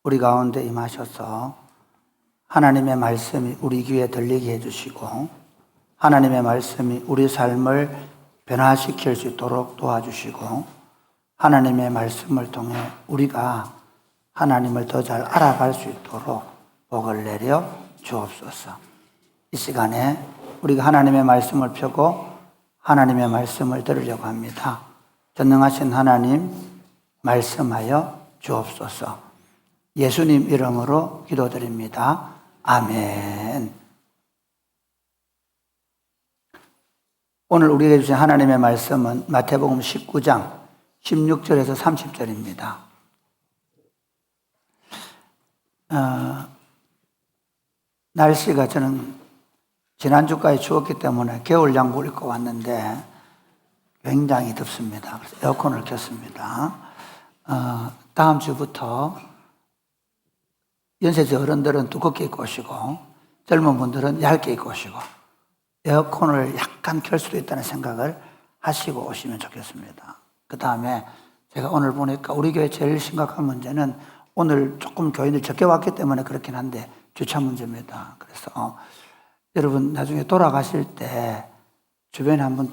우리 가운데 임하셔서 하나님의 말씀이 우리 귀에 들리게 해주시고 하나님의 말씀이 우리 삶을 변화시킬 수 있도록 도와주시고 하나님의 말씀을 통해 우리가 하나님을 더 잘 알아갈 수 있도록 복을 내려 주옵소서. 이 시간에 우리가 하나님의 말씀을 펴고 하나님의 말씀을 들으려고 합니다. 전능하신 하나님 말씀하여 주옵소서. 예수님 이름으로 기도드립니다. 아멘. 오늘 우리에게 주신 하나님의 말씀은 마태복음 19장 16절에서 30절입니다. 날씨가 저는 지난주까지 추웠기 때문에 겨울 양복을 입고 왔는데 굉장히 덥습니다. 그래서 에어컨을 켰습니다. 다음 주부터 연세대 어른들은 두껍게 입고 오시고 젊은 분들은 얇게 입고 오시고 에어컨을 약간 켤 수도 있다는 생각을 하시고 오시면 좋겠습니다. 그 다음에 제가 오늘 보니까 우리 교회 제일 심각한 문제는 오늘 조금 교인들 적게 왔기 때문에 그렇긴 한데 주차 문제입니다. 그래서 여러분 나중에 돌아가실 때 주변에 한번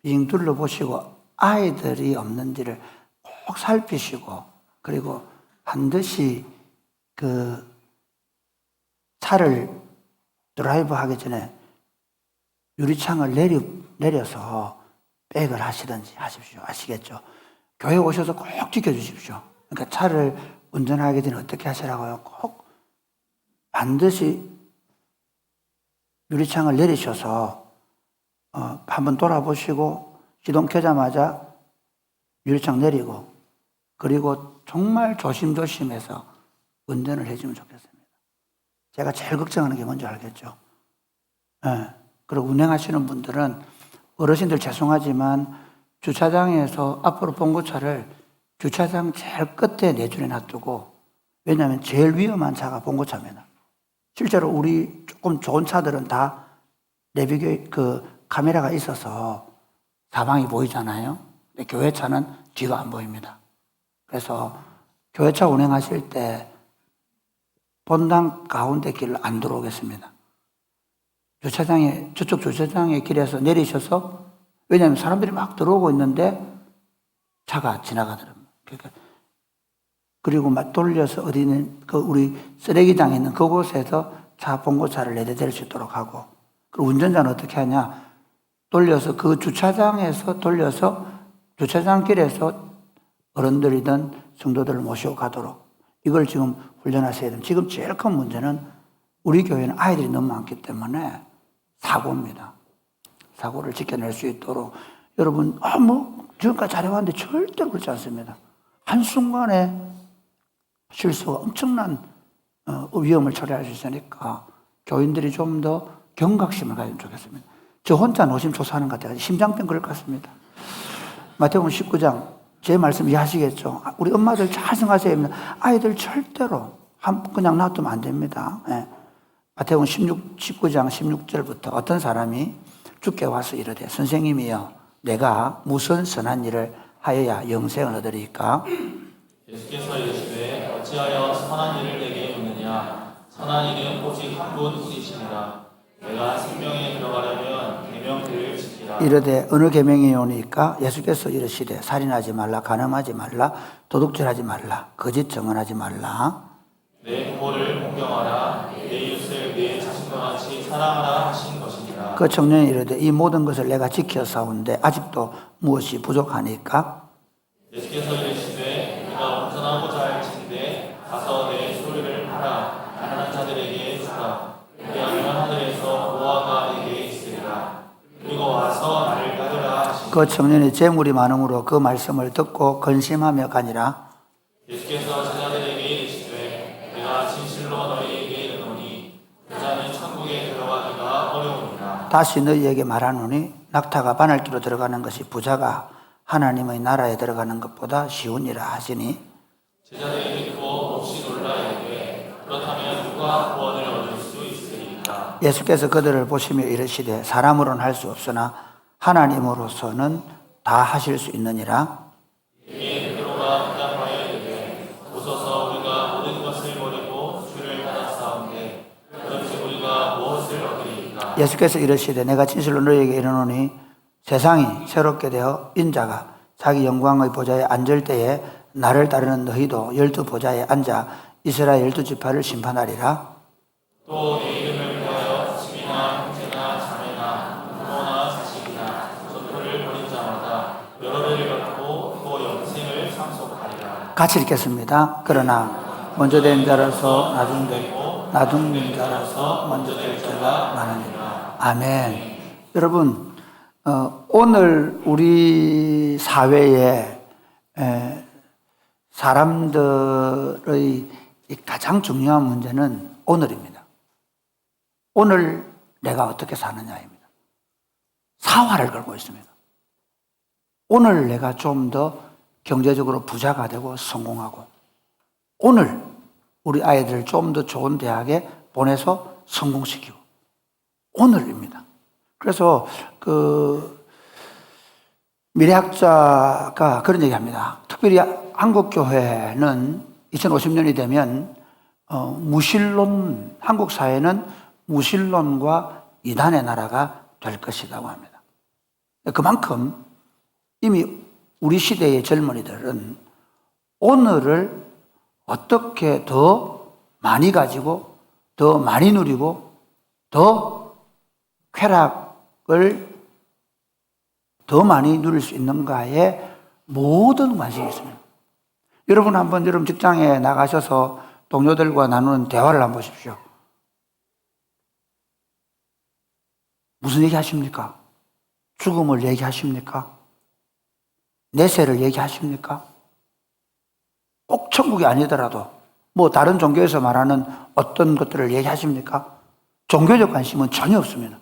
빙 둘러보시고 아이들이 없는지를 꼭 살피시고 그리고 반드시 그 차를 드라이브 하기 전에 유리창을 내려서 백을 하시든지 하십시오. 아시겠죠? 교회 오셔서 꼭 지켜주십시오. 그러니까 차를 운전하기 전에 어떻게 하시라고요? 꼭 반드시 유리창을 내리셔서 한번 돌아보시고 시동 켜자마자 유리창 내리고 그리고 정말 조심조심해서 운전을 해주면 좋겠습니다. 제가 제일 걱정하는 게 뭔지 알겠죠? 네. 그리고 운행하시는 분들은 어르신들 죄송하지만 주차장에서 앞으로 봉고차를 주차장 제일 끝에 내줄에 놔두고 왜냐하면 제일 위험한 차가 봉고차입니다. 실제로 우리 조금 좋은 차들은 다 카메라가 있어서 사방이 보이잖아요. 근데 교회차는 뒤가 안 보입니다. 그래서 교회차 운행하실 때 본당 가운데 길을 안 들어오겠습니다. 저쪽 주차장의 길에서 내리셔서, 왜냐하면 사람들이 막 들어오고 있는데 차가 지나가더랍니다. 그리고 막 돌려서 어디는 우리 쓰레기장에 있는 그곳에서 봉고차를 내려댈 수 있도록 하고, 그리고 운전자는 어떻게 하냐? 돌려서 그 주차장에서 돌려서 주차장 길에서 어른들이든 성도들을 모시고 가도록 이걸 지금 훈련하셔야 됩니다. 지금 제일 큰 문제는 우리 교회는 아이들이 너무 많기 때문에 사고입니다. 사고를 지켜낼 수 있도록 여러분 지금까지 잘해왔는데 절대로 그렇지 않습니다. 한순간에 실수가 엄청난 위험을 초래할 수 있으니까 교인들이 좀 더 경각심을 가지면 좋겠습니다. 저 혼자 노심초사하는 것 같아요. 심장병 그럴 것 같습니다. 마태복음 19장 제 말씀 이해하시겠죠? 우리 엄마들 잘 생각하셔야 됩니다. 아이들 절대로 그냥 놔두면 안 됩니다. 네. 마태복음 19장 16절부터 어떤 사람이 주께 와서 이르되 선생님이여 내가 무슨 선한 일을 하여야 영생을 얻으리까? 예수께서 이르시되 어찌하여 선한 일을 내게 묻느냐? 선한 일은 오직 한 분이시니라. 내가 생명에 들어가려면 계명들을 지키라. 이르되 어느 계명이 오니까? 예수께서 이르시되 살인하지 말라, 간음하지 말라, 도둑질하지 말라, 거짓 증언하지 말라. 내 부모를 공경하라. 내 이웃을 내 자신과 같이 사랑하라 하신 것이니라. 그 청년이 이르되 이 모든 것을 내가 지켜사온데 아직도 무엇이 부족하니까? 예수께서 이르시되 네가 온전하고자 할진대 가서 내 소유를 팔아 가난한 자들에게 주라. 그리하면 하늘에서 보화가 네게 있으리라. 그리고 와서 나를 따르라 하시니라. 그 청년이 재물이 많음으로 그 말씀을 듣고 근심하며 가니라. 예수께서 제자들에게 이르시되 내가 진실로 너희에게 이르노니 부자는 천국에 들어가기가 어려우니라. 다시 너희에게 말하노니 낙타가 바늘기로 들어가는 것이 부자가 하나님의 나라에 들어가는 것보다 쉬우니라 하시니 제자들이 듣고 몹시 놀라 이르되 그렇다면 누가 구원을 얻을 수 있으리까? 예수께서 그들을 보시며 이르시되 사람으로는 할 수 없으나 하나님으로서는 다 하실 수 있느니라. 이에 베드로가 대답하여 이르되 보소서 우리가 모든 것을 버리고 주를 따랐사온데 그런지 우리가 무엇을 얻으리이까? 예수께서 이르시되 내가 진실로 너희에게 이르노니 세상이 새롭게 되어 인자가 자기 영광의 보좌에 앉을 때에 나를 따르는 너희도 12 보좌에 앉아 이스라엘 12지파를 심판하리라. 또 내 이름을 위하여 집이나 형제나 자매나 부모나 자식이나 전토를 벌인 자마다 여러 배를 받고 또 영생을 상속하리라. 같이 읽겠습니다. 그러나 먼저 된 자라서 나중 되고 나중 된 자라서 먼저 될 자가 많으니라. 아멘. 여러분, 오늘 우리 사회에 사람들의 가장 중요한 문제는 오늘입니다. 오늘 내가 어떻게 사느냐입니다. 사활을 걸고 있습니다. 오늘 내가 좀 더 경제적으로 부자가 되고 성공하고, 오늘 우리 아이들을 좀 더 좋은 대학에 보내서 성공시키고, 오늘입니다. 그래서 미래학자가 그런 얘기합니다. 특별히 한국교회는 2050년이 되면 무신론, 한국 사회는 무신론과 이단의 나라가 될 것이라고 합니다. 그만큼 이미 우리 시대의 젊은이들은 오늘을 어떻게 더 많이 가지고 더 많이 누리고 더 쾌락을 더 많이 누릴 수 있는가에 모든 관심이 있습니다. 여러분 한번 여러분 직장에 나가셔서 동료들과 나누는 대화를 한번 보십시오. 무슨 얘기 하십니까? 죽음을 얘기하십니까? 내세를 얘기하십니까? 꼭 천국이 아니더라도 뭐 다른 종교에서 말하는 어떤 것들을 얘기하십니까? 종교적 관심은 전혀 없습니다.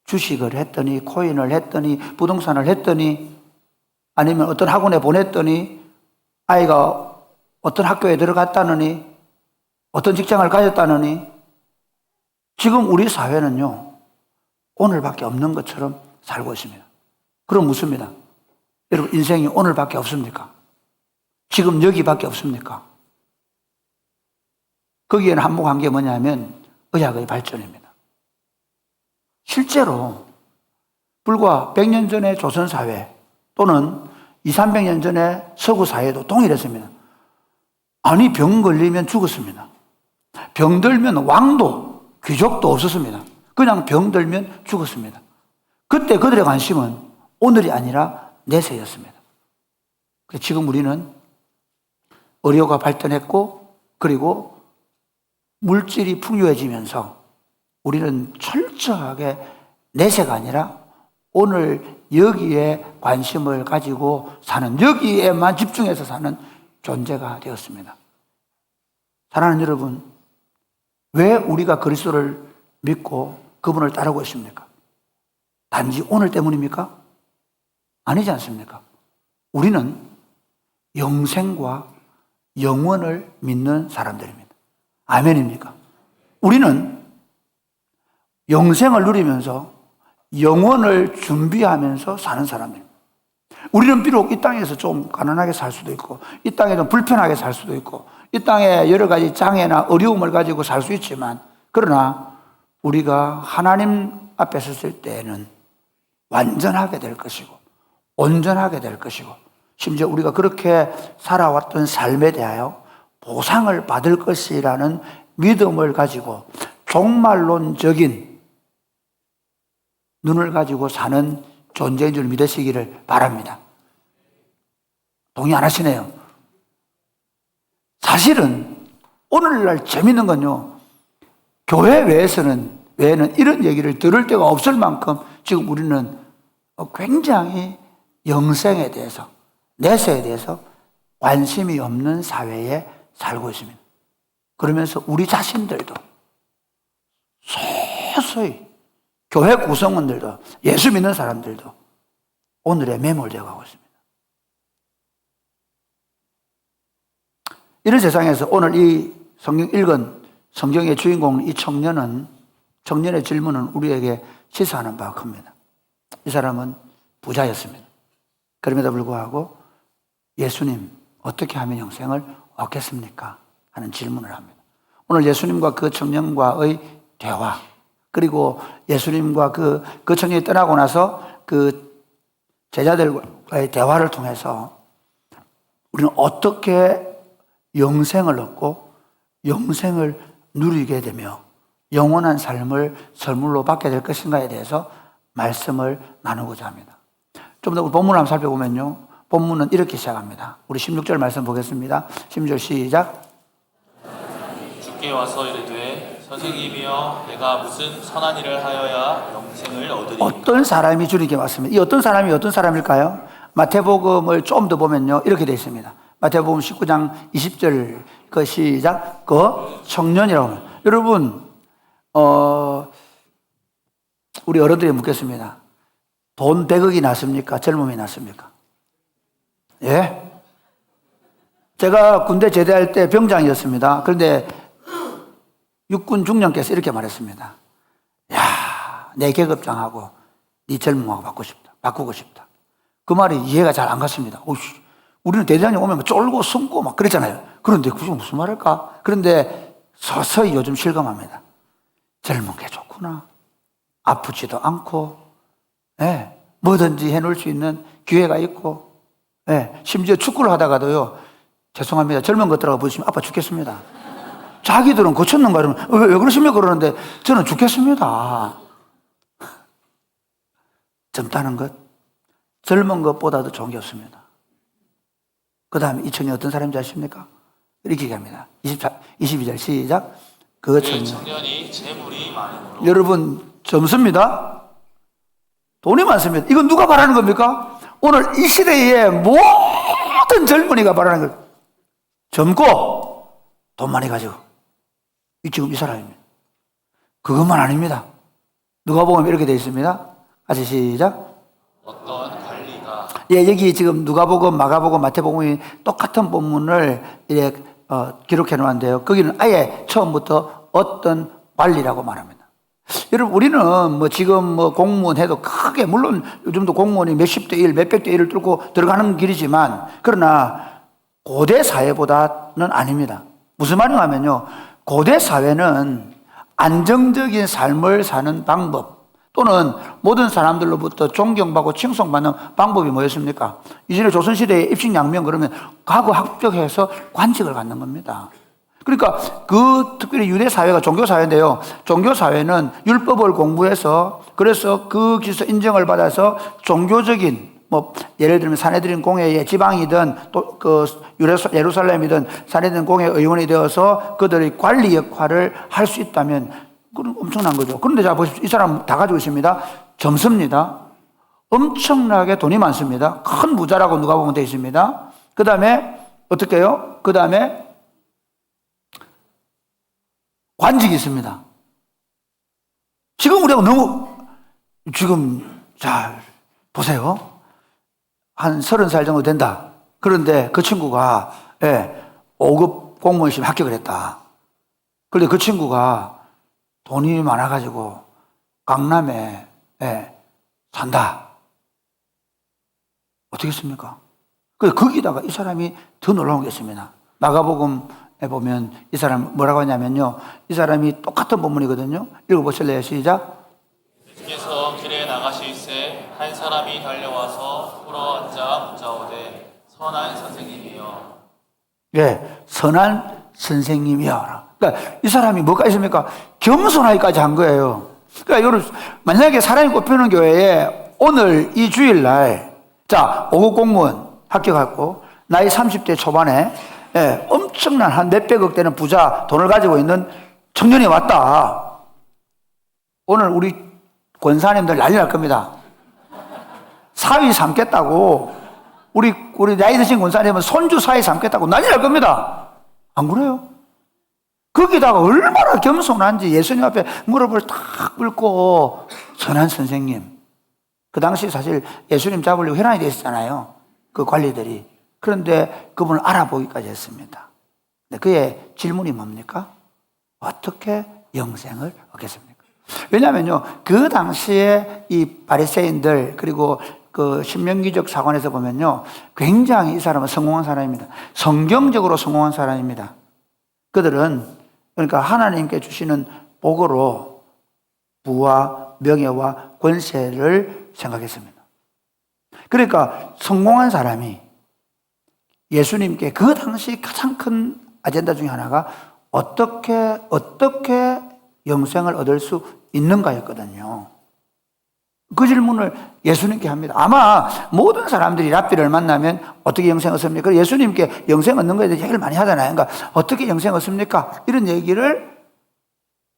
주식을 했더니, 코인을 했더니, 부동산을 했더니, 아니면 어떤 학원에 보냈더니, 아이가 어떤 학교에 들어갔다느니, 어떤 직장을 가졌다느니, 지금 우리 사회는요, 오늘밖에 없는 것처럼 살고 있습니다. 그럼 묻습니다. 여러분, 인생이 오늘밖에 없습니까? 지금 여기밖에 없습니까? 거기에는 한몫한 게 뭐냐면 의학의 발전입니다. 실제로 불과 100년 전의 조선사회 또는 200~300년 전의 서구사회도 동일했습니다. 아니, 병 걸리면 죽었습니다. 병 들면 왕도 귀족도 없었습니다. 그냥 병 들면 죽었습니다. 그때 그들의 관심은 오늘이 아니라 내세였습니다. 지금 우리는 의료가 발전했고 그리고 물질이 풍요해지면서 우리는 철저하게 내세가 아니라 오늘 여기에 관심을 가지고 사는, 여기에만 집중해서 사는 존재가 되었습니다. 사랑하는 여러분, 왜 우리가 그리스도를 믿고 그분을 따르고 있습니까? 단지 오늘 때문입니까? 아니지 않습니까? 우리는 영생과 영원을 믿는 사람들입니다. 아멘입니까? 우리는 영생을 누리면서 영원을 준비하면서 사는 사람입니다. 우리는 비록 이 땅에서 좀 가난하게 살 수도 있고, 이 땅에 좀 불편하게 살 수도 있고, 이 땅에 여러 가지 장애나 어려움을 가지고 살 수 있지만, 그러나 우리가 하나님 앞에 섰을 때에는 완전하게 될 것이고 온전하게 될 것이고, 심지어 우리가 그렇게 살아왔던 삶에 대하여 보상을 받을 것이라는 믿음을 가지고 종말론적인 눈을 가지고 사는 존재인 줄 믿으시기를 바랍니다. 동의 안 하시네요. 사실은 오늘날 재밌는 건요, 교회 외에는 이런 얘기를 들을 데가 없을 만큼 지금 우리는 굉장히 영생에 대해서, 내세에 대해서 관심이 없는 사회에 살고 있습니다. 그러면서 우리 자신들도 서서히 교회 구성원들도 예수 믿는 사람들도 오늘에 매몰되어 가고 있습니다. 이런 세상에서 오늘 이 성경 읽은 성경의 주인공 이 청년의 질문은 우리에게 시사하는 바가 큽니다. 이 사람은 부자였습니다. 그럼에도 불구하고 예수님, 어떻게 하면 영생을 얻겠습니까? 하는 질문을 합니다. 오늘 예수님과 그 청년과의 대화, 그리고 예수님과 그 청년이 떠나고 나서 그 제자들과의 대화를 통해서 우리는 어떻게 영생을 얻고 영생을 누리게 되며 영원한 삶을 선물로 받게 될 것인가에 대해서 말씀을 나누고자 합니다. 좀 더 본문을 한번 살펴보면요, 본문은 이렇게 시작합니다. 우리 16절 말씀 보겠습니다. 16절 시작. 주께 와서 이르되 선생님이여 내가 무슨 선한 일을 하여야 영생을 얻으리까? 어떤 사람이 주님께 왔습니다. 이 어떤 사람이 어떤 사람일까요? 마태복음을 좀 더 보면요, 이렇게 되어 있습니다. 마태복음 19장 20절 그 시작. 그 청년이라고 합니다. 여러분, 우리 어른들이 묻겠습니다. 돈 100억이 낫습니까? 젊음이 낫습니까? 예? 제가 군대 제대할 때 병장이었습니다. 그런데 육군 중령께서 이렇게 말했습니다. 야, 내 계급장하고 네 젊음하고 바꾸고 싶다. 그 말이 이해가 잘 안 갔습니다. 오씨, 우리는 대대장이 오면 쫄고 숨고 막 그랬잖아요. 그런데 그게 무슨 말일까? 그런데 서서히 요즘 실감합니다. 젊은 게 좋구나. 아프지도 않고, 예, 뭐든지 해놓을 수 있는 기회가 있고, 예, 심지어 축구를 하다가도요, 죄송합니다. 젊은 것들하고 보시면 아파 죽겠습니다. 자기들은 고쳤는가 그러면 왜 그러십니까? 그러는데 저는 죽겠습니다. 젊다는 것, 젊은 것보다도 좋은 게 없습니다. 그 다음에 이 청년이 어떤 사람인지 아십니까? 이렇게 얘기합니다. 22절 시작. 그 청년이 재물이 많으므로. 여러분, 젊습니다. 돈이 많습니다. 이건 누가 바라는 겁니까? 오늘 이 시대에 모든 젊은이가 바라는 것. 젊고 돈 많이 가지고. 지금 이 사람입니다. 그것만 아닙니다. 누가복음에 이렇게 되어 있습니다. 같이 시작. 어떤 관리가. 예, 여기 지금 누가복음, 마가복음, 마태복음이 똑같은 본문을 이렇게 기록해 놓았는데요. 거기는 아예 처음부터 어떤 관리라고 말합니다. 여러분, 우리는 뭐 지금 뭐 공무원 해도 크게, 물론 요즘도 공무원이 몇십 대 1, 몇백 대 1을 뚫고 들어가는 길이지만, 그러나 고대 사회보다는 아닙니다. 무슨 말이냐면요, 고대 사회는 안정적인 삶을 사는 방법, 또는 모든 사람들로부터 존경받고 칭송받는 방법이 뭐였습니까? 이전에 조선시대에 입식양명 그러면 과거 합격해서 관직을 갖는 겁니다. 그러니까 그 특별히 유대사회가 종교사회인데요. 종교사회는 율법을 공부해서, 그래서 그 기서 인정을 받아서 종교적인, 뭐 예를 들면 사내들인 공회의 지방이든 또 그 예루살렘이든 사내들인 공회 의원이 되어서 그들의 관리 역할을 할 수 있다면 그건 엄청난 거죠. 그런데 자 보십시오. 이 사람 다 가지고 있습니다. 젊습니다. 엄청나게 돈이 많습니다. 큰 부자라고 누가 보면 되어 있습니다. 그 다음에 어떻게 해요? 그 다음에 관직이 있습니다. 지금 우리하고 너무, 지금, 자, 보세요. 한 30살 정도 된다. 그런데 그 친구가, 예, 5급 공무원 시험 합격을 했다. 그런데 그 친구가 돈이 많아가지고 강남에, 예, 산다. 어떻겠습니까? 거기다가 이 사람이 더 놀라운 게 있습니다. 마가복음에 보면 이 사람 뭐라고 하냐면요, 이 사람이 똑같은 본문이거든요. 읽어보실래요? 시작. 예수께서 길에 나가실새 한 사람이 달려와서 풀어앉아 묻자오되 선한 선생님이여. 예, 선한 선생님이여. 그러니까 이 사람이 뭐가 있습니까? 겸손하기까지 한 거예요. 그러니까 여러분, 만약에 사람이 꼽히는 교회에 오늘 이 주일날, 자, 5급 공무원 합격하고 나이 30대 초반에, 예, 엄청난 한 몇백억 되는 부자, 돈을 가지고 있는 청년이 왔다. 오늘 우리 권사님들 난리 날 겁니다. 사위 삼겠다고, 우리 나이 드신 권사님은 손주 사위 삼겠다고 난리 날 겁니다. 안 그래요? 거기다가 얼마나 겸손한지 예수님 앞에 무릎을 탁 꿇고, 선한 선생님. 그 당시 사실 예수님 잡으려고 혈안이 돼 있었잖아요. 그 관리들이. 그런데 그분을 알아보기까지 했습니다. 그의 질문이 뭡니까? 어떻게 영생을 얻겠습니까? 왜냐하면요, 그 당시에 이 바리새인들, 그리고 그 신명기적 사관에서 보면요, 굉장히 이 사람은 성공한 사람입니다. 성경적으로 성공한 사람입니다. 그들은 그러니까 하나님께 주시는 복으로 부와 명예와 권세를 생각했습니다. 그러니까 성공한 사람이 예수님께 그 당시 가장 큰 아젠다 중에 하나가 어떻게 영생을 얻을 수 있는가였거든요. 그 질문을 예수님께 합니다. 아마 모든 사람들이 랍비를 만나면 어떻게 영생 얻습니까? 예수님께 영생 얻는 거에 대해 얘기를 많이 하잖아요. 그러니까 어떻게 영생 얻습니까? 이런 얘기를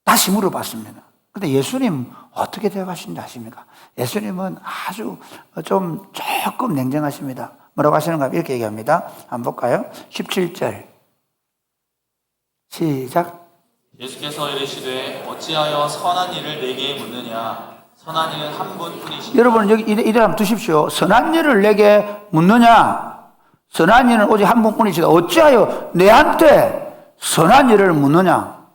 다시 물어봤습니다. 근데 예수님 어떻게 대답하시는지 아십니까? 예수님은 아주 조금 냉정하십니다. 뭐라고 하시는가? 이렇게 얘기합니다. 한번 볼까요? 17절 시작. 예수께서 이르시되 어찌하여 선한 일을 내게 묻느냐? 선한 이는 한 분뿐이시니라. 여러분 여기 이래 한번 두십시오. 선한 일을 내게 묻느냐? 선한 일은 오직 한 분뿐이시다. 어찌하여 내한테 선한 일을 묻느냐?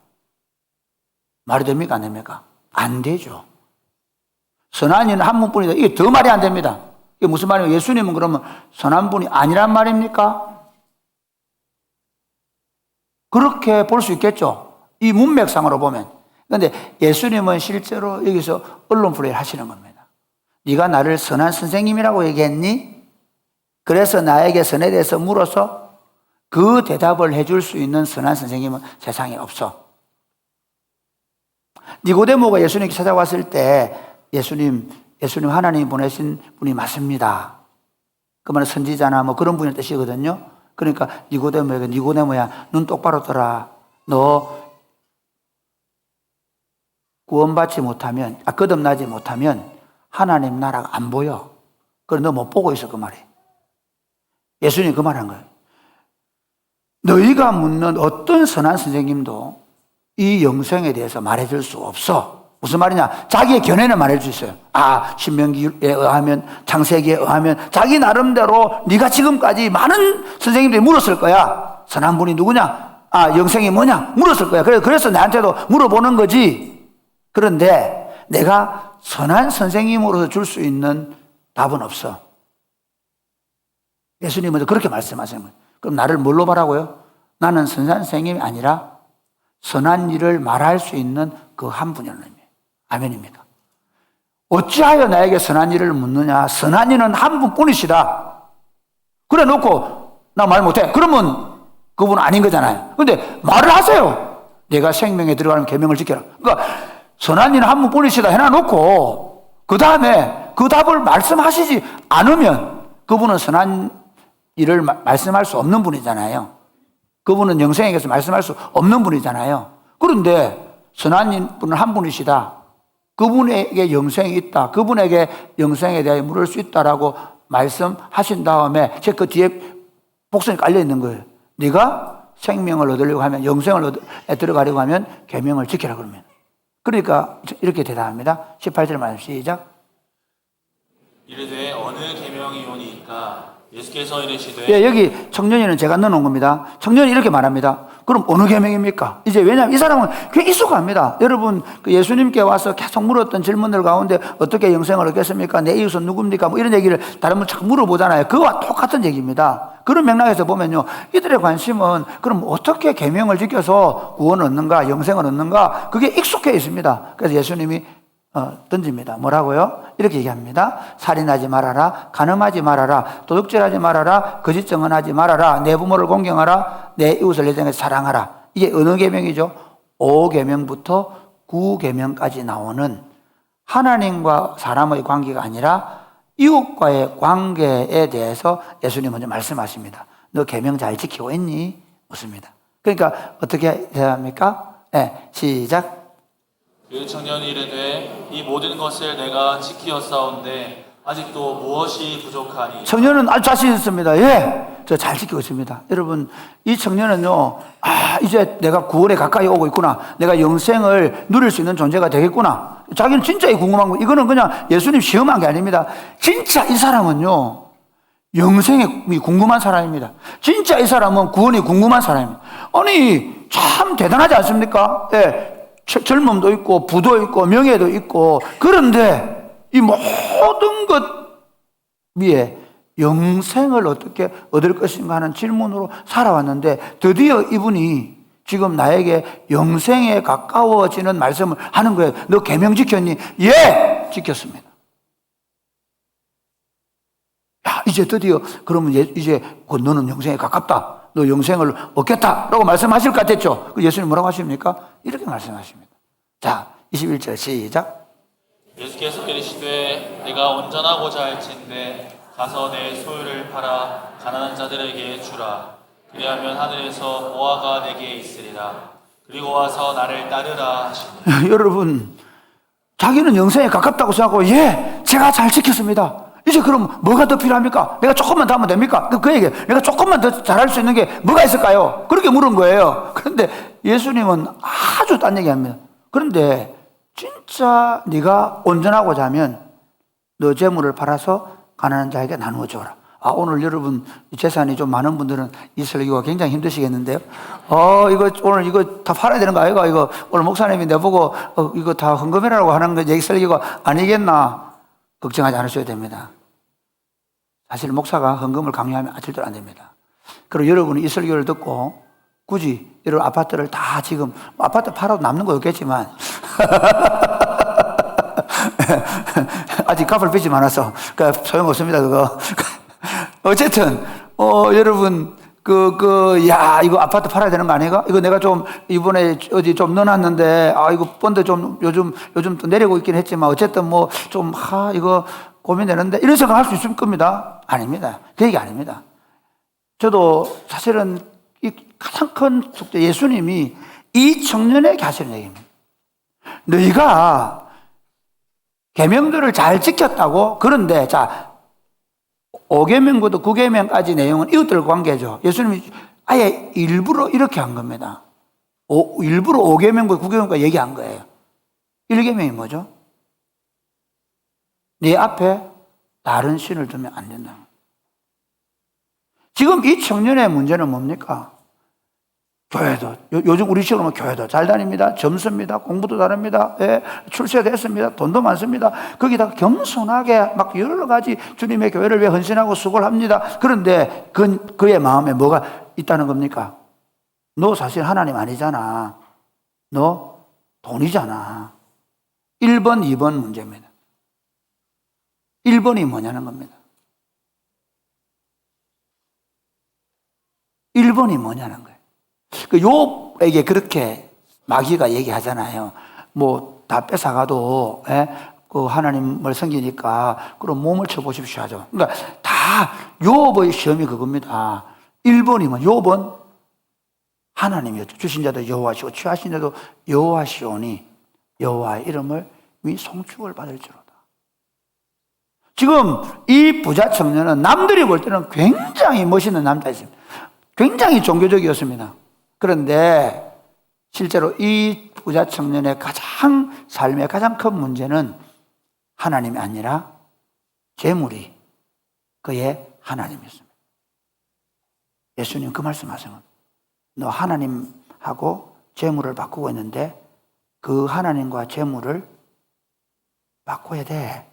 말이 됩니까? 안 됩니까? 안 되죠. 선한 일은 한 분뿐이다. 이게 더 말이 안 됩니다. 이게 무슨 말이에요? 예수님은 그러면 선한 분이 아니란 말입니까? 그렇게 볼 수 있겠죠. 이 문맥상으로 보면. 그런데 예수님은 실제로 여기서 언론 플레이를 하시는 겁니다. 네가 나를 선한 선생님이라고 얘기했니? 그래서 나에게 선에 대해서 물어서 그 대답을 해줄 수 있는 선한 선생님은 세상에 없어. 니고데모가 예수님께 찾아왔을 때 예수님 하나님이 보내신 분이 맞습니다. 그 말은 선지자나 뭐 그런 분의 뜻이거든요. 그러니까 니고데모에게 니고데모야 눈 똑바로 떠라. 너 구원받지 못하면 거듭나지 못하면 하나님 나라가 안 보여. 그래 너 못 보고 있어 그 말이. 예수님이 그 말한 거예요. 너희가 묻는 어떤 선한 선생님도 이 영생에 대해서 말해줄 수 없어. 무슨 말이냐? 자기의 견해는 말해줄 수 있어요. 신명기에 의하면, 창세기에 의하면 자기 나름대로 네가 지금까지 많은 선생님들이 물었을 거야. 선한 분이 누구냐? 영생이 뭐냐? 물었을 거야. 그래서 나한테도 물어보는 거지. 그런데 내가 선한 선생님으로서 줄 수 있는 답은 없어. 예수님은 그렇게 말씀하시는 거예요. 그럼 나를 뭘로 바라고요? 나는 선한 선생님이 아니라 선한 일을 말할 수 있는 그 한 분이라는 의미예요. 아멘입니까? 어찌하여 나에게 선한 일을 묻느냐? 선한 이는 한 분뿐이시다. 그래 놓고 나 말 못해. 그러면 그분은 아닌 거잖아요. 근데 말을 하세요. 내가 생명에 들어가는 계명을 지켜라. 그러니까 선한 이는 한 분뿐이시다 해놔놓고 그 다음에 그 답을 말씀하시지 않으면 그분은 선한 일을 말씀할 수 없는 분이잖아요. 그분은 영생에 대해서 말씀할 수 없는 분이잖아요. 그런데 선한 분은 한 분이시다. 그분에게 영생이 있다. 그분에게 영생에 대해 물을 수 있다라고 말씀하신 다음에 제 그 뒤에 복선이 깔려 있는 거예요. 네가 생명을 얻으려고 하면 영생을 들어가려고 하면 계명을 지키라 그러면. 그러니까 이렇게 대답합니다. 18절 말씀 시작. 이르되 어느 계명이오니까 예수께서 이르시되 여기 청년이는 제가 넣어놓은 겁니다. 청년이 이렇게 말합니다. 그럼 어느 계명입니까? 이제 왜냐하면 이 사람은 꽤 익숙합니다. 여러분 그 예수님께 와서 계속 물었던 질문들 가운데 어떻게 영생을 얻겠습니까? 내 이웃은 누굽니까? 뭐 이런 얘기를 다른 분 자꾸 물어보잖아요. 그거와 똑같은 얘기입니다. 그런 맥락에서 보면요, 이들의 관심은 그럼 어떻게 계명을 지켜서 구원을 얻는가, 영생을 얻는가, 그게 익숙해 있습니다. 그래서 예수님이 던집니다. 뭐라고요? 이렇게 얘기합니다. 살인하지 말아라, 간음하지 말아라, 도둑질하지 말아라, 거짓 증언하지 말아라, 내 부모를 공경하라, 내 이웃을 내 생에 사랑하라. 이게 어느 계명이죠? 5계명부터 9계명까지 나오는 하나님과 사람의 관계가 아니라 이웃과의 관계에 대해서 예수님 먼저 말씀하십니다. 너 계명 잘 지키고 있니? 묻습니다. 그러니까 어떻게 해야 합니까? 시작. 그 청년이 이르되 이 모든 것을 내가 지키었사온데 아직도 무엇이 부족하니? 청년은 아주 자신 있습니다. 저 잘 지키고 있습니다. 여러분, 이 청년은요, 이제 내가 구원에 가까이 오고 있구나. 내가 영생을 누릴 수 있는 존재가 되겠구나. 자기는 진짜 궁금한 거, 이거는 그냥 예수님 시험한 게 아닙니다. 진짜 이 사람은요, 영생이 궁금한 사람입니다. 진짜 이 사람은 구원이 궁금한 사람입니다. 아니, 참 대단하지 않습니까? 젊음도 있고, 부도 있고, 명예도 있고, 그런데 이 모든 것 위에 영생을 어떻게 얻을 것인가 하는 질문으로 살아왔는데 드디어 이분이 지금 나에게 영생에 가까워지는 말씀을 하는 거예요. 너 계명 지켰니? 예! 지켰습니다. 야, 이제 드디어 그러면 이제 너는 영생에 가깝다. 너 영생을 얻겠다. 라고 말씀하실 것 같았죠? 예수님 뭐라고 하십니까? 이렇게 말씀하십니다. 자, 21절 시작. 예수께서 이르시되 내가 온전하고자 할진대 가서 내 소유를 팔아 가난한 자들에게 주라. 그리하면 하늘에서 보화가 내게 있으리라. 그리고 와서 나를 따르라 하시니. 여러분, 자기는 영생에 가깝다고 생각하고 예, 제가 잘 지켰습니다. 이제 그럼 뭐가 더 필요합니까? 내가 조금만 더 하면 됩니까? 그에게 내가 조금만 더 잘할 수 있는 게 뭐가 있을까요? 그렇게 물은 거예요. 그런데 예수님은 아주 딴 얘기합니다. 그런데 진짜 네가 온전하고자 하면 너 재물을 팔아서 가난한 자에게 나누어 줘라. 오늘 여러분 재산이 좀 많은 분들은 이 설교가 굉장히 힘드시겠는데요. 이거 오늘 이거 다 팔아야 되는 거 아이가? 이거 오늘 목사님이 내보고 이거 다 헌금해라고 하는 거 얘기 설교가 아니겠나? 걱정하지 않으셔야 됩니다. 사실 목사가 헌금을 강요하면 절대로 안 됩니다. 그리고 여러분이 이 설교를 듣고 굳이 여러분 아파트를 다 지금 아파트 팔아도 남는 거 없겠지만 아직 갚을 빚이 많아서 그러니까 소용없습니다. 그거. 어쨌든 여러분 이거 아파트 팔아야 되는 거 아닌가? 이거 내가 좀 이번에 어디 좀 넣어놨는데 이거 본드 좀 요즘 또 내리고 있긴 했지만 어쨌든 뭐 좀 이거 고민되는데 이런 생각 할 수 있을 겁니다. 아닙니다. 그 얘기 아닙니다. 저도 사실은 이 가장 큰 숙제 예수님이 이 청년에게 하시는 얘기입니다. 너희가 계명들을 잘 지켰다고. 그런데 자 5계명부터 9계명까지 내용은 이웃들 관계죠. 예수님이 아예 일부러 이렇게 한 겁니다. 일부러 5계명부터 9계명까지 얘기한 거예요. 1계명이 뭐죠? 네 앞에 다른 신을 두면 안 된다. 지금 이 청년의 문제는 뭡니까? 교회도 요즘 우리식으로 하면 교회도 잘 다닙니다. 점수입니다. 공부도 잘합니다. 예, 출세도 했습니다. 돈도 많습니다. 거기다가 겸손하게 막 여러 가지 주님의 교회를 위해 헌신하고 수고를 합니다. 그런데 그의 마음에 뭐가 있다는 겁니까? 너 사실 하나님 아니잖아. 너 돈이잖아. 1번, 2번 문제입니다. 1번이 뭐냐는 겁니다. 1번이 뭐냐는 거예요. 욥에게 그렇게 마귀가 얘기하잖아요. 뭐 다 뺏어가도 그 하나님을 섬기니까 그럼 몸을 쳐보십시오 하죠. 그러니까 다 욥의 시험이 그겁니다. 1번이면 욥은 하나님이었죠. 주신 자도 여호와시오 취하신 자도 여호와시오니 여호와의 이름을 위 송축을 받을지로다. 지금 이 부자 청년은 남들이 볼 때는 굉장히 멋있는 남자였습니다. 굉장히 종교적이었습니다. 그런데 실제로 이 부자 청년의 삶의 가장 큰 문제는 하나님이 아니라 재물이 그의 하나님이었습니다. 예수님 그 말씀하세요. 너 하나님하고 재물을 바꾸고 있는데 그 하나님과 재물을 바꿔야 돼.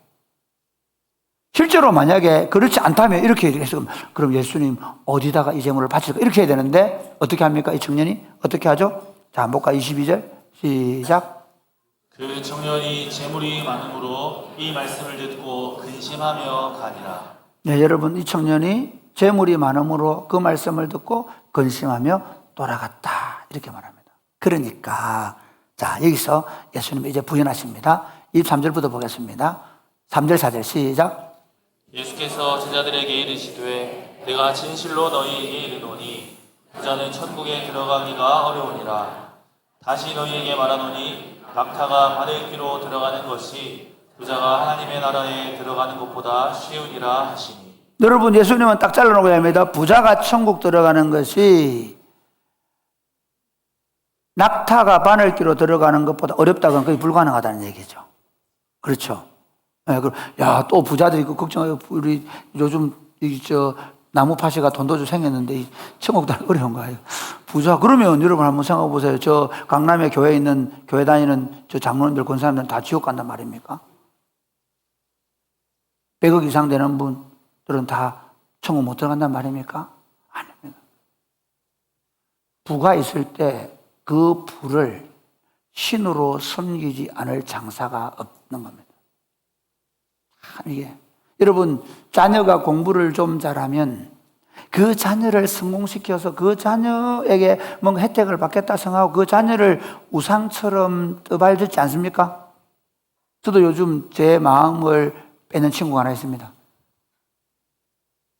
실제로 만약에 그렇지 않다면 이렇게 얘기했어요. 그럼 예수님 어디다가 이 재물을 바칠까? 이렇게 해야 되는데 어떻게 합니까? 이 청년이 어떻게 하죠? 자, 한번 볼까? 22절 시작. 그 청년이 재물이 많음으로 이 말씀을 듣고 근심하며 가니라. 네, 여러분 이 청년이 재물이 많음으로 그 말씀을 듣고 근심하며 돌아갔다. 이렇게 말합니다. 그러니까 자, 여기서 예수님이 이제 부연하십니다. 23절부터 보겠습니다. 3절 4절 시작. 예수께서 제자들에게 이르시되 내가 진실로 너희에게 이르노니 부자는 천국에 들어가기가 어려우니라. 다시 너희에게 말하노니 낙타가 바늘 귀로 들어가는 것이 부자가 하나님의 나라에 들어가는 것보다 쉬우니라 하시니. 여러분 예수님은 딱 잘라놓고 합니다. 부자가 천국 들어가는 것이 낙타가 바늘귀로 들어가는 것보다 어렵다고는 거의 불가능하다는 얘기죠. 그렇죠. 또 부자들이 걱정해요. 우리 요즘 나무 파시가 돈도 좀 생겼는데 천국 달 어려운 거예요. 부자 그러면 여러분 한번 생각해 보세요. 저 강남에 교회 다니는 저 장로님들 권사님들 다 지옥 간단 말입니까? 100억 이상 되는 분들은 다 천국 못 들어간단 말입니까? 아닙니다. 부가 있을 때 그 부를 신으로 섬기지 않을 장사가 없는 겁니다. 이게 여러분, 자녀가 공부를 좀 잘하면 그 자녀를 성공시켜서 그 자녀에게 뭔가 혜택을 받겠다 생각하고 그 자녀를 우상처럼 떠발짓지 않습니까? 저도 요즘 제 마음을 빼는 친구가 하나 있습니다.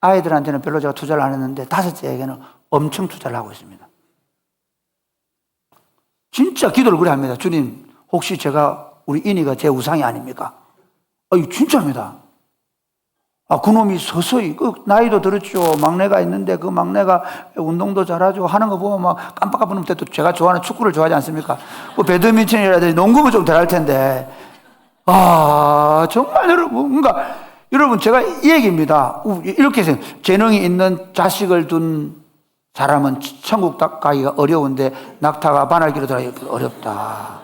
아이들한테는 별로 제가 투자를 안 했는데 다섯째에게는 엄청 투자를 하고 있습니다. 진짜 기도를 그래 합니다. 주님, 혹시 우리 인이가 제 우상이 아닙니까? 이거 진짜입니다. 그놈이 서서히, 나이도 들었죠. 막내가 있는데 그 막내가 운동도 잘하죠. 하는 거 보면 막 깜빡깜빡 또 제가 좋아하는 축구를 좋아하지 않습니까? 배드민턴이라든지 농구는 좀 잘할 텐데. 정말 여러분, 제가 이 얘기입니다. 이렇게 해서 재능이 있는 자식을 둔 사람은 천국 가기가 어려운데 낙타가 바늘길을 들어가기 어렵다.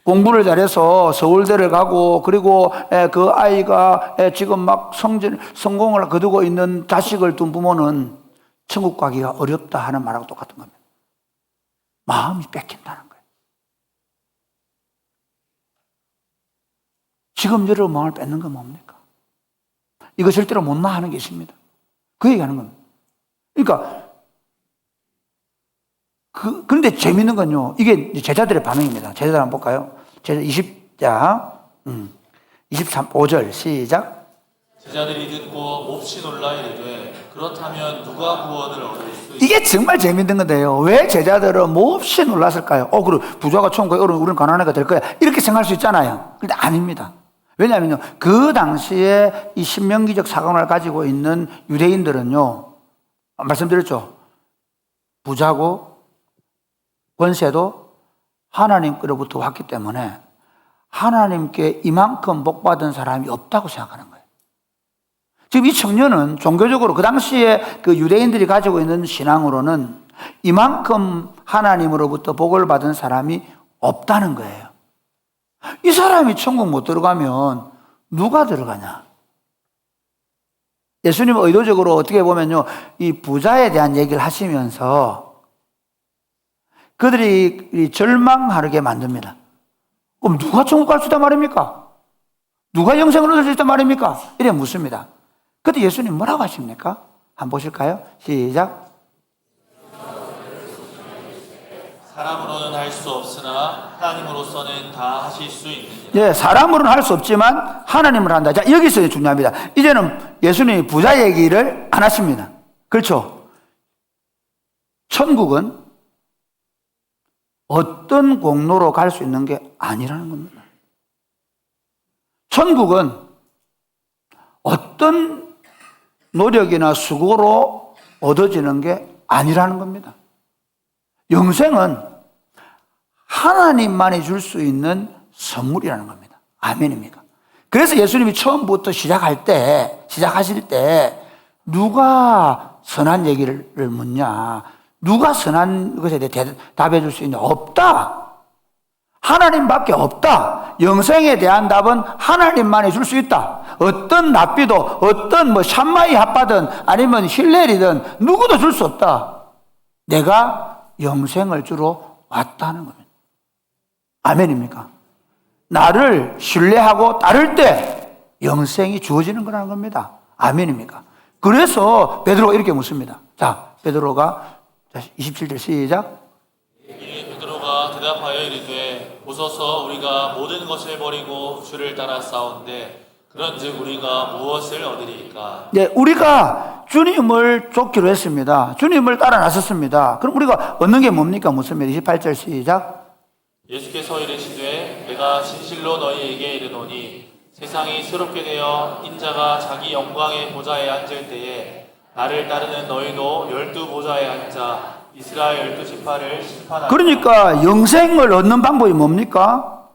공부를 잘해서 서울대를 가고 그리고 그 아이가 지금 막 성공을 거두고 있는 자식을 둔 부모는 천국 가기가 어렵다 하는 말하고 똑같은 겁니다. 마음이 뺏긴다는 거예요. 지금 여러분 마음을 뺏는 건 뭡니까? 이거 절대로 못나 하는 게 있습니다. 그 얘기하는 겁니다. 그러니까 그런데 재밌는 건요, 이게 제자들의 반응입니다. 제자들 한번 볼까요? 제자 23, 5절 시작. 제자들이 듣고 몹시 놀라 이르되 그렇다면 누가 구원을 얻을 수 있을까? 이게 정말 재밌는 건데요. 왜 제자들은 몹시 놀랐을까요? 그럼 부자가 천국에 오르면 우리는 가난한 애가 될 거야. 이렇게 생각할 수 있잖아요. 근데 아닙니다. 왜냐하면요, 그 당시에 이 신명기적 사관을 가지고 있는 유대인들은요, 말씀드렸죠. 부자고 권세도 하나님께로부터 왔기 때문에 하나님께 이만큼 복받은 사람이 없다고 생각하는 거예요. 지금 이 청년은 종교적으로 그 당시에 그 유대인들이 가지고 있는 신앙으로는 이만큼 하나님으로부터 복을 받은 사람이 없다는 거예요. 이 사람이 천국 못 들어가면 누가 들어가냐? 예수님은 의도적으로 어떻게 보면요, 이 부자에 대한 얘기를 하시면서 그들이 절망하게 만듭니다. 그럼 누가 천국 갈 수 있단 말입니까? 누가 영생을 얻을 수 있단 말입니까? 이래 묻습니다. 그때 예수님 뭐라고 하십니까? 한번 보실까요? 시작. 사람으로는 할 수 없으나 하나님으로서는 다 하실 수 있느니라. 예, 사람으로는 할 수 없지만 하나님을 한다. 자, 여기서 중요합니다. 이제는 예수님이 부자 얘기를 안 하십니다. 그렇죠? 천국은 어떤 공로로 갈 수 있는 게 아니라는 겁니다. 천국은 어떤 노력이나 수고로 얻어지는 게 아니라는 겁니다. 영생은 하나님만이 줄 수 있는 선물이라는 겁니다. 아멘입니까? 그래서 예수님이 처음부터 시작하실 때 누가 선한 얘기를 묻냐, 누가 선한 것에 대해 답해 줄 수 있냐? 없다. 하나님밖에 없다. 영생에 대한 답은 하나님만이 줄 수 있다. 어떤 랍비도, 어떤 샴마이 핫바든 아니면 힐렐이든 누구도 줄 수 없다. 내가 영생을 주러 왔다는 겁니다. 아멘입니까? 나를 신뢰하고 따를 때 영생이 주어지는 거라는 겁니다. 아멘입니까? 그래서 베드로가 이렇게 묻습니다. 자, 베드로가 27절 시작. 이에 베드로가 대답하여 이르되 보소서 우리가 모든 것을 버리고 주를 따라 싸운데 그런즉 우리가 무엇을 얻으리까? 네, 우리가 주님을 쫓기로 했습니다. 주님을 따라 나섰습니다. 그럼 우리가 얻는 게 뭡니까? 묻습니다. 28절 시작. 예수께서 이르시되 내가 진실로 너희에게 이르노니 세상이 새롭게 되어 인자가 자기 영광의 보좌에 앉을 때에 나를 따르는 너희도 12보좌에 앉아 이스라엘 12지파를 심판하리라. 그러니까 영생을 얻는 방법이 뭡니까?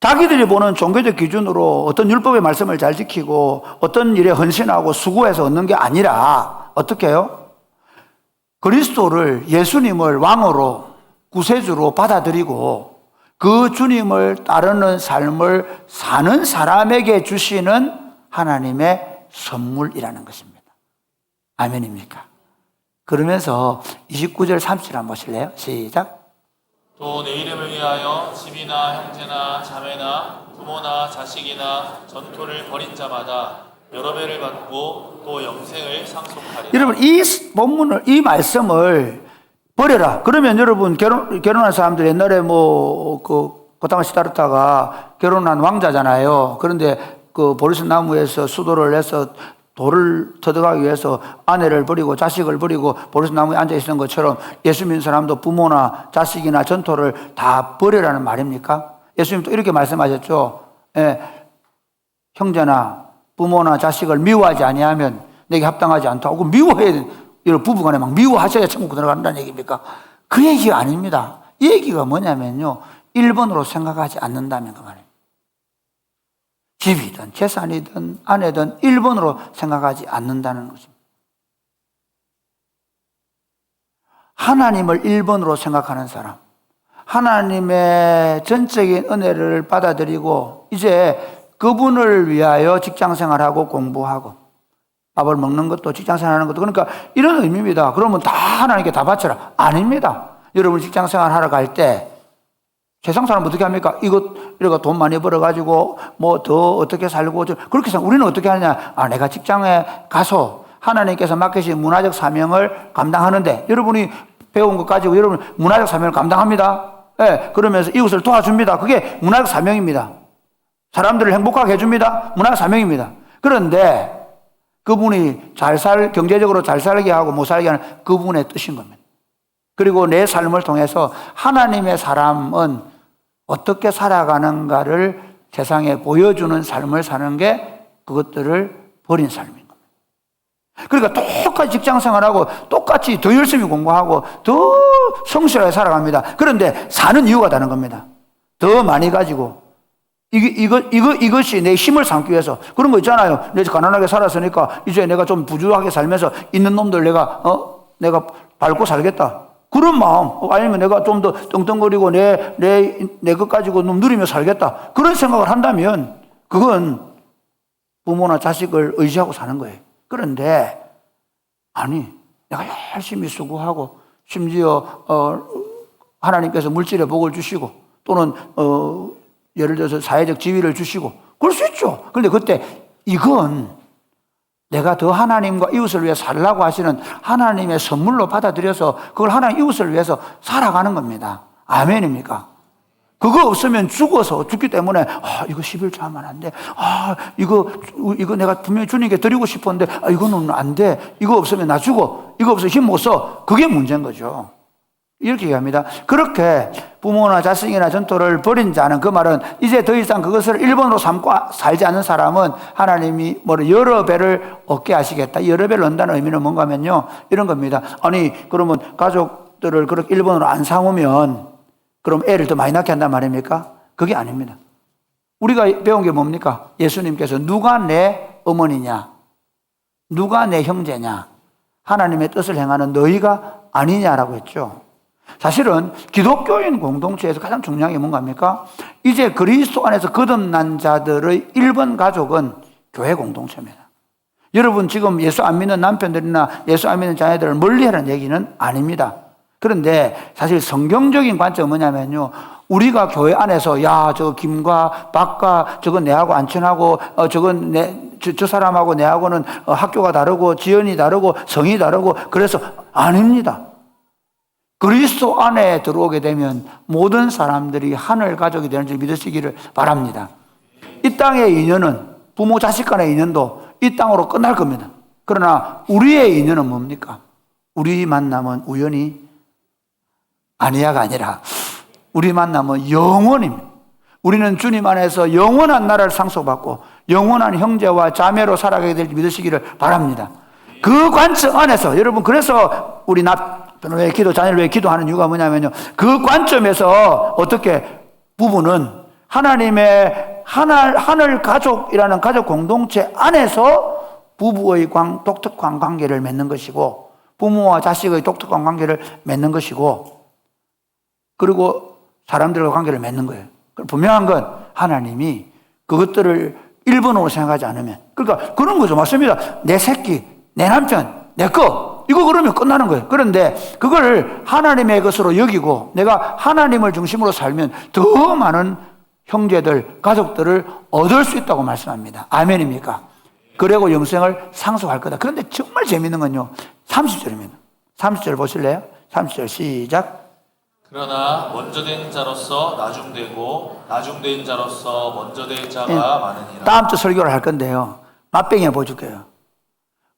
자기들이 보는 종교적 기준으로 어떤 율법의 말씀을 잘 지키고 어떤 일에 헌신하고 수고해서 얻는 게 아니라 어떻게 해요? 그리스도를, 예수님을 왕으로 구세주로 받아들이고 그 주님을 따르는 삶을 사는 사람에게 주시는 하나님의 선물이라는 것입니다. 아멘입니까? 그러면서 29절 30절 한번 보실래요? 시작. 또 내 이름을 위하여 집이나 형제나 자매나 부모나 자식이나 전토를 벌인 자마다 여러 배를 받고 또 영생을 상속하리라. 여러분 이 본문을 이 말씀을 버려라. 그러면 여러분 결혼한 사람들 옛날에 고타마 시다르타가 결혼한 왕자잖아요. 그런데 그 보리스 나무에서 수도를 내서 돌을 터득하기 위해서 아내를 버리고 자식을 버리고 보리스 나무에 앉아 있는 것처럼 예수 믿는 사람도 부모나 자식이나 전토를 다 버리라는 말입니까? 예수님도 이렇게 말씀하셨죠. 형제나 부모나 자식을 미워하지 아니하면 내게 합당하지 않다고. 미워해야 돼. 여러분 부부간에 막 미워하셔야 천국 들어간다는 얘기입니까? 그 얘기가 아닙니다. 이 얘기가 뭐냐면요, 1번으로 생각하지 않는다면 그 말이에요. 집이든 재산이든 아내든 1번으로 생각하지 않는다는 것입니다. 하나님을 1번으로 생각하는 사람, 하나님의 전적인 은혜를 받아들이고 이제 그분을 위하여 직장생활하고 공부하고 밥을 먹는 것도 직장생활하는 것도, 그러니까 이런 의미입니다. 그러면 다 하나님께 다 바쳐라. 아닙니다. 여러분 직장생활하러 갈 때 세상 사람 어떻게 합니까? 이거 돈 많이 벌어가지고 뭐 더 어떻게 살고 그렇게 생각. 우리는 어떻게 하냐? 내가 직장에 가서 하나님께서 맡기신 문화적 사명을 감당하는데, 여러분이 배운 것 가지고 여러분 문화적 사명을 감당합니다. 예, 그러면서 이웃을 도와줍니다. 그게 문화적 사명입니다. 사람들을 행복하게 해줍니다. 문화적 사명입니다. 그런데 그분이 경제적으로 잘 살게 하고 못 살게 하는 그분의 뜻인 겁니다. 그리고 내 삶을 통해서 하나님의 사람은 어떻게 살아가는가를 세상에 보여주는 삶을 사는 게 그것들을 버린 삶인 겁니다. 그러니까 똑같이 직장생활하고 똑같이 더 열심히 공부하고 더 성실하게 살아갑니다. 그런데 사는 이유가 다른 겁니다. 더 많이 가지고 이것이 내 힘을 삼기 위해서. 그런 거 있잖아요. 내가 가난하게 살았으니까 이제 내가 좀 부유하게 살면서 있는 놈들 내가 밟고 살겠다. 그런 마음. 아니면 내가 좀 더 떵떵거리고 내 것 가지고 좀 누리며 살겠다. 그런 생각을 한다면 그건 부모나 자식을 의지하고 사는 거예요. 그런데 내가 열심히 수고하고 심지어 하나님께서 물질의 복을 주시고 또는 예를 들어서 사회적 지위를 주시고 그럴 수 있죠. 그런데 그때 이건 내가 더 하나님과 이웃을 위해 살라고 하시는 하나님의 선물로 받아들여서 그걸 하나님 이웃을 위해서 살아가는 겁니다. 아멘입니까? 그거 없으면 죽기 때문에 이거 11조 하면 안 돼. 이거 내가 분명히 주님께 드리고 싶었는데 이거는 안 돼. 이거 없으면 나 죽어. 이거 없으면 힘 못 써. 그게 문제인 거죠. 이렇게 얘기합니다. 그렇게 부모나 자식이나 전토를 버린 자는, 그 말은 이제 더 이상 그것을 1번으로 삼고 살지 않는 사람은 하나님이 여러 배를 얻게 하시겠다. 여러 배를 얻는다는 의미는 뭔가 하면요, 이런 겁니다. 그러면 가족들을 그렇게 1번으로 안 삼으면 그럼 애를 더 많이 낳게 한단 말입니까? 그게 아닙니다. 우리가 배운 게 뭡니까? 예수님께서 누가 내 어머니냐, 누가 내 형제냐, 하나님의 뜻을 행하는 너희가 아니냐라고 했죠. 사실은 기독교인 공동체에서 가장 중요한 게 뭔가입니까? 이제 그리스도 안에서 거듭난 자들의 1번 가족은 교회 공동체입니다. 여러분 지금 예수 안 믿는 남편들이나 예수 안 믿는 자녀들을 멀리하라는 얘기는 아닙니다. 그런데 사실 성경적인 관점은 뭐냐면요, 우리가 교회 안에서 저 김과 박과 저건 내하고 안 친하고 저 사람하고 내하고는 학교가 다르고 지연이 다르고 성이 다르고 그래서 아닙니다. 그리스도 안에 들어오게 되면 모든 사람들이 하늘 가족이 되는 줄 믿으시기를 바랍니다. 이 땅의 인연은, 부모 자식 간의 인연도 이 땅으로 끝날 겁니다. 그러나 우리의 인연은 뭡니까? 우리 만남은 우연이 아니야가 아니라 우리 만남은 영원입니다. 우리는 주님 안에서 영원한 나라를 상속받고 영원한 형제와 자매로 살아가게 될 줄 믿으시기를 바랍니다. 그 관점 안에서 여러분, 그래서 우리 왜 자녀를 왜 기도하는 이유가 뭐냐면요, 그 관점에서 어떻게 부부는 하나님의 하늘 가족이라는 가족 공동체 안에서 부부의 독특한 관계를 맺는 것이고 부모와 자식의 독특한 관계를 맺는 것이고 그리고 사람들과 관계를 맺는 거예요. 분명한 건 하나님이 그것들을 1번으로 생각하지 않으면, 그러니까 그런 거죠. 맞습니다. 내 새끼, 내 남편, 내 거 이거 그러면 끝나는 거예요. 그런데 그걸 하나님의 것으로 여기고 내가 하나님을 중심으로 살면 더 많은 형제들, 가족들을 얻을 수 있다고 말씀합니다. 아멘입니까? 그리고 영생을 상속할 거다. 그런데 정말 재밌는 건요, 30절입니다. 30절 보실래요? 30절 시작. 그러나 먼저 된 자로서 나중되고 나중된 자로서 먼저 된 자가 많으니라. 다음 주 설교를 할 건데요, 맛뱅이 보여줄게요.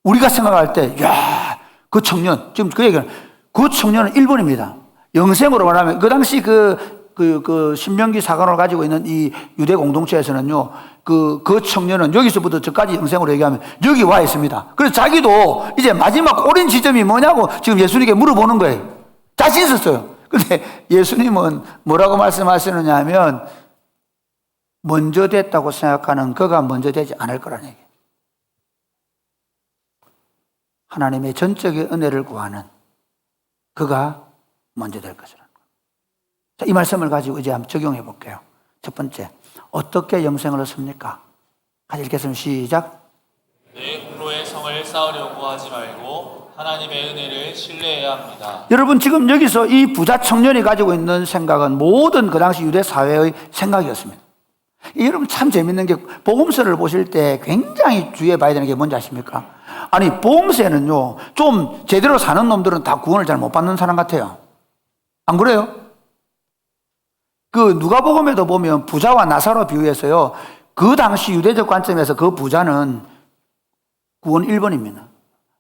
우리가 생각할 때, 야, 그 청년, 지금 그 얘기는, 그 청년은 1번입니다. 영생으로 말하면, 그 당시 신명기 사관을 가지고 있는 이 유대 공동체에서는요, 그 청년은 여기서부터 저까지 영생으로 얘기하면 여기 와 있습니다. 그래서 자기도 이제 마지막 오랜 지점이 뭐냐고 지금 예수님께 물어보는 거예요. 자신 있었어요. 근데 예수님은 뭐라고 말씀하시느냐 하면, 먼저 됐다고 생각하는 그가 먼저 되지 않을 거라는 얘기예요. 하나님의 전적인 은혜를 구하는 그가 먼저 될 것이라는 거예요. 자, 이 말씀을 가지고 이제 한번 적용해 볼게요. 첫 번째, 어떻게 영생을 얻습니까? 같이 읽겠습니다. 시작. 내 공로의 성을 쌓으려고 하지 말고 하나님의 은혜를 신뢰해야 합니다. 여러분, 지금 여기서 이 부자 청년이 가지고 있는 생각은 모든 그 당시 유대 사회의 생각이었습니다. 여러분, 참 재밌는 게 복음서를 보실 때 굉장히 주의해 봐야 되는 게 뭔지 아십니까? 아니, 복음서에는요, 좀 제대로 사는 놈들은 다 구원을 잘 못 받는 사람 같아요. 안 그래요? 그 누가복음에도 보면 부자와 나사로 비유해서요, 그 당시 유대적 관점에서 그 부자는 구원 1번입니다.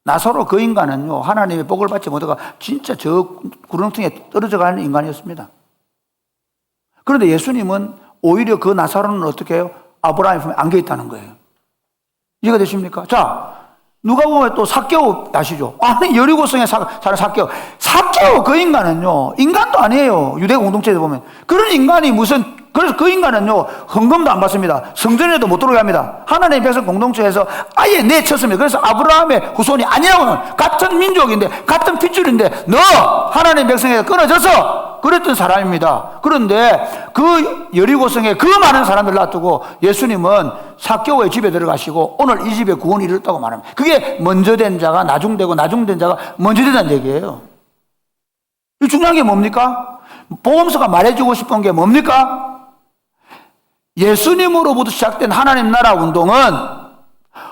나사로 그 인간은요, 하나님의 복을 받지 못하고 진짜 저 구렁텅이에 떨어져 가는 인간이었습니다. 그런데 예수님은 오히려 그 나사로는 어떻게 해요? 아브라함의 품에 안겨 있다는 거예요. 이해가 되십니까? 자, 누가 보면 또 삭개오 아시죠? 아니, 여리고성에 사는 삭개오. 삭개오 그 인간은요, 인간도 아니에요. 유대 공동체에 보면. 그런 인간이 그래서 그 인간은요, 헌금도 안 받습니다. 성전에도 못 들어오게 합니다. 하나님의 백성 공동체에서 아예 내쳤습니다. 그래서 아브라함의 후손이 아니라고는, 같은 민족인데, 같은 핏줄인데, 너 하나님의 백성에서 끊어져서 그랬던 사람입니다. 그런데 그 여리고성에 그 많은 사람들 놔두고 예수님은 삭개오의 집에 들어가시고 오늘 이 집에 구원이 이르렀다고 말합니다. 그게 먼저 된 자가 나중되고 나중된 자가 먼저 된다는 얘기예요. 이 중요한 게 뭡니까? 복음서가 말해주고 싶은 게 뭡니까? 예수님으로부터 시작된 하나님 나라 운동은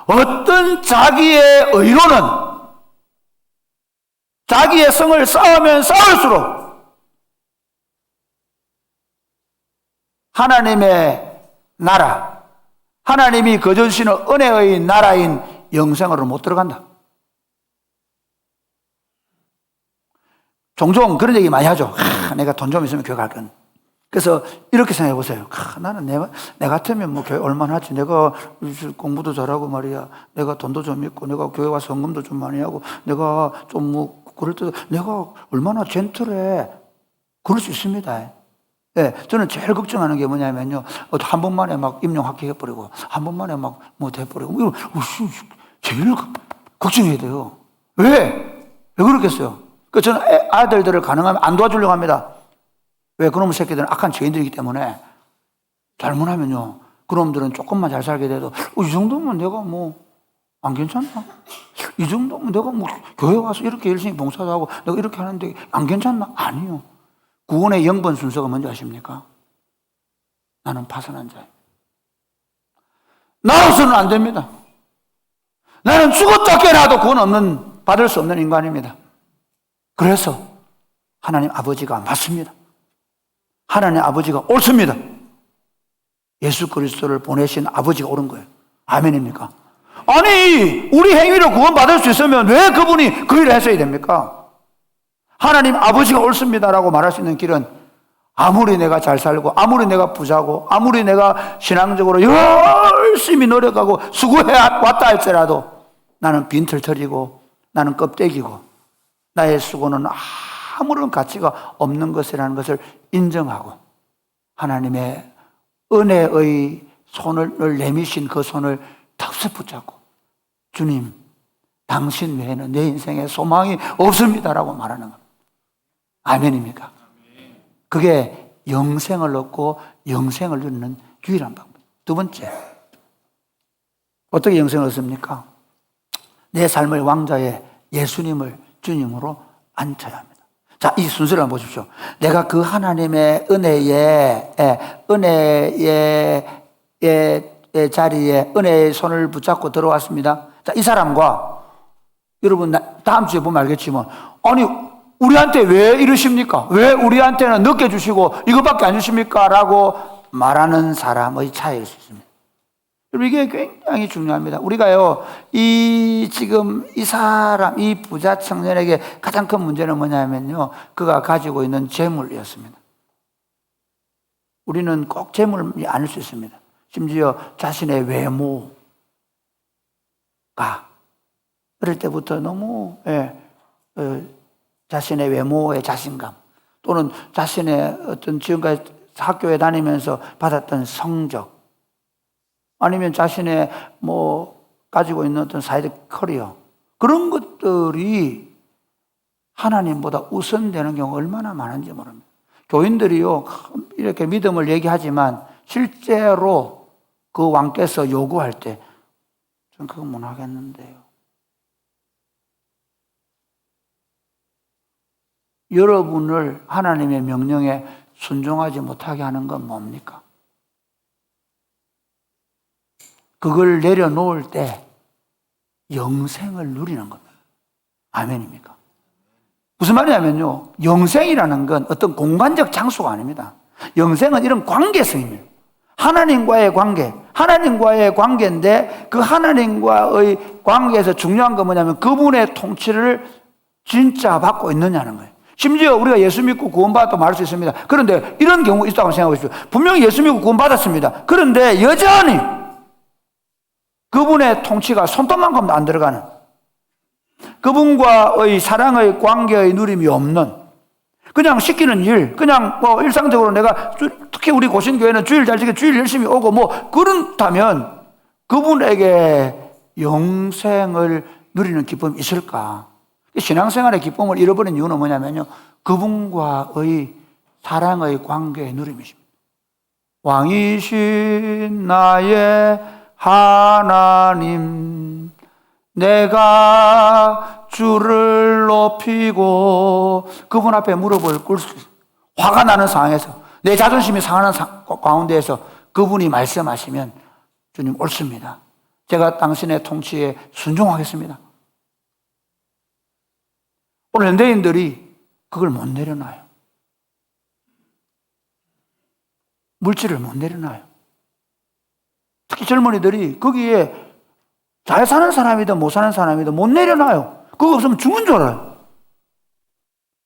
어떤 자기의 의로는 자기의 성을 쌓으면 쌓을수록 하나님의 나라, 하나님이 거저주시는 은혜의 나라인 영생으로 못 들어간다. 종종 그런 얘기 많이 하죠. 내가 돈 좀 있으면 교회 갈 건. 그래서 이렇게 생각해 보세요. 나는 내 같으면 뭐 교회 얼마나 하지. 내가 공부도 잘하고 말이야. 내가 돈도 좀 있고, 내가 교회 와서 헌금도 좀 많이 하고, 내가 좀 뭐 그럴 때 내가 얼마나 젠틀해. 그럴 수 있습니다. 예, 저는 제일 걱정하는 게 뭐냐면요, 한 번만에 막 임용 합격해버리고, 한 번만에 막 뭐 돼버리고, 이거 제일 걱정해야 돼요. 왜 그렇겠어요? 저는 아들들을 가능하면 안 도와주려고 합니다. 왜? 그놈의 새끼들은 악한 죄인들이기 때문에 잘못하면요, 그놈들은 조금만 잘 살게 돼도 이 정도면 내가 뭐 안 괜찮나? 이 정도면 내가 뭐 교회 와서 이렇게 열심히 봉사도 하고 내가 이렇게 하는데 안 괜찮나? 아니요. 구원의 영번 순서가 뭔지 아십니까? 나는 파선한 자예요. 나로서는 안 됩니다. 나는 죽었다 깨어나도 구원 받을 수 없는 인간입니다. 그래서 하나님 아버지가 맞습니다. 하나님 아버지가 옳습니다. 예수 그리스도를 보내신 아버지가 옳은 거예요. 아멘입니까? 아니, 우리 행위로 구원 받을 수 있으면 왜 그분이 그 일을 했어야 됩니까? 하나님 아버지가 옳습니다라고 말할 수 있는 길은 아무리 내가 잘 살고, 아무리 내가 부자고, 아무리 내가 신앙적으로 열심히 노력하고 수고해 왔다 할지라도 나는 빈털터리고, 나는 껍데기고, 나의 수고는 아무런 가치가 없는 것이라는 것을 인정하고, 하나님의 은혜의 손을 내미신 그 손을 턱스 붙잡고, 주님, 당신 외에는 내 인생에 소망이 없습니다라고 말하는 겁니다. 아멘입니까? 그게 영생을 얻고 영생을 누리는 유일한 방법. 두 번째, 어떻게 영생을 얻습니까? 내 삶의 왕자의 예수님을 주님으로 앉혀야 합니다. 자, 이 순서를 한번 보십시오. 내가 그 하나님의 은혜의 자리에 은혜의 손을 붙잡고 들어왔습니다. 자, 이 사람과 여러분 다음 주에 보면 알겠지만, 아니 우리한테 왜 이러십니까? 왜 우리한테는 늦게 주시고 이것밖에 안 주십니까? 라고 말하는 사람의 차이일 수 있습니다. 여러분, 이게 굉장히 중요합니다. 우리가요, 지금 이 사람, 이 부자 청년에게 가장 큰 문제는 뭐냐면요, 그가 가지고 있는 재물이었습니다. 우리는 꼭 재물이 아닐 수 있습니다. 심지어 자신의 외모가 어릴 때부터 너무 자신의 외모의 자신감, 또는 자신의 어떤 지금까지 학교에 다니면서 받았던 성적, 아니면 자신의 가지고 있는 어떤 사회적 커리어, 그런 것들이 하나님보다 우선되는 경우가 얼마나 많은지 모릅니다. 교인들이요, 이렇게 믿음을 얘기하지만 실제로 그 왕께서 요구할 때 전 그거 못 하겠는데요. 여러분을 하나님의 명령에 순종하지 못하게 하는 건 뭡니까? 그걸 내려놓을 때 영생을 누리는 겁니다. 아멘입니까? 무슨 말이냐면요, 영생이라는 건 어떤 공간적 장소가 아닙니다. 영생은 이런 관계성입니다. 하나님과의 관계인데, 그 하나님과의 관계에서 중요한 건 뭐냐면 그분의 통치를 진짜 받고 있느냐는 거예요. 심지어 우리가 예수 믿고 구원받았다고 말할 수 있습니다. 그런데 이런 경우 있다고 생각해 보십시오. 분명히 예수 믿고 구원받았습니다. 그런데 여전히 그분의 통치가 손톱만큼도 안 들어가는, 그분과의 사랑의 관계의 누림이 없는, 그냥 시키는 일, 그냥 일상적으로 내가, 특히 우리 고신교회는 주일 잘 지키고 주일 열심히 오고 그렇다면 그분에게 영생을 누리는 기쁨이 있을까? 신앙생활의 기쁨을 잃어버린 이유는 뭐냐면요, 그분과의 사랑의 관계의 누림이십니다. 왕이신 나의 하나님, 내가 주를 높이고, 그분 앞에 무릎을 꿇을 수 있어요. 화가 나는 상황에서, 내 자존심이 상하는 가운데에서 그분이 말씀하시면, 주님 옳습니다, 제가 당신의 통치에 순종하겠습니다. 오늘 현대인들이 그걸 못 내려놔요. 물질을 못 내려놔요. 특히 젊은이들이 거기에 잘 사는 사람이든 못 사는 사람이든 못 내려놔요. 그거 없으면 죽는 줄 알아요.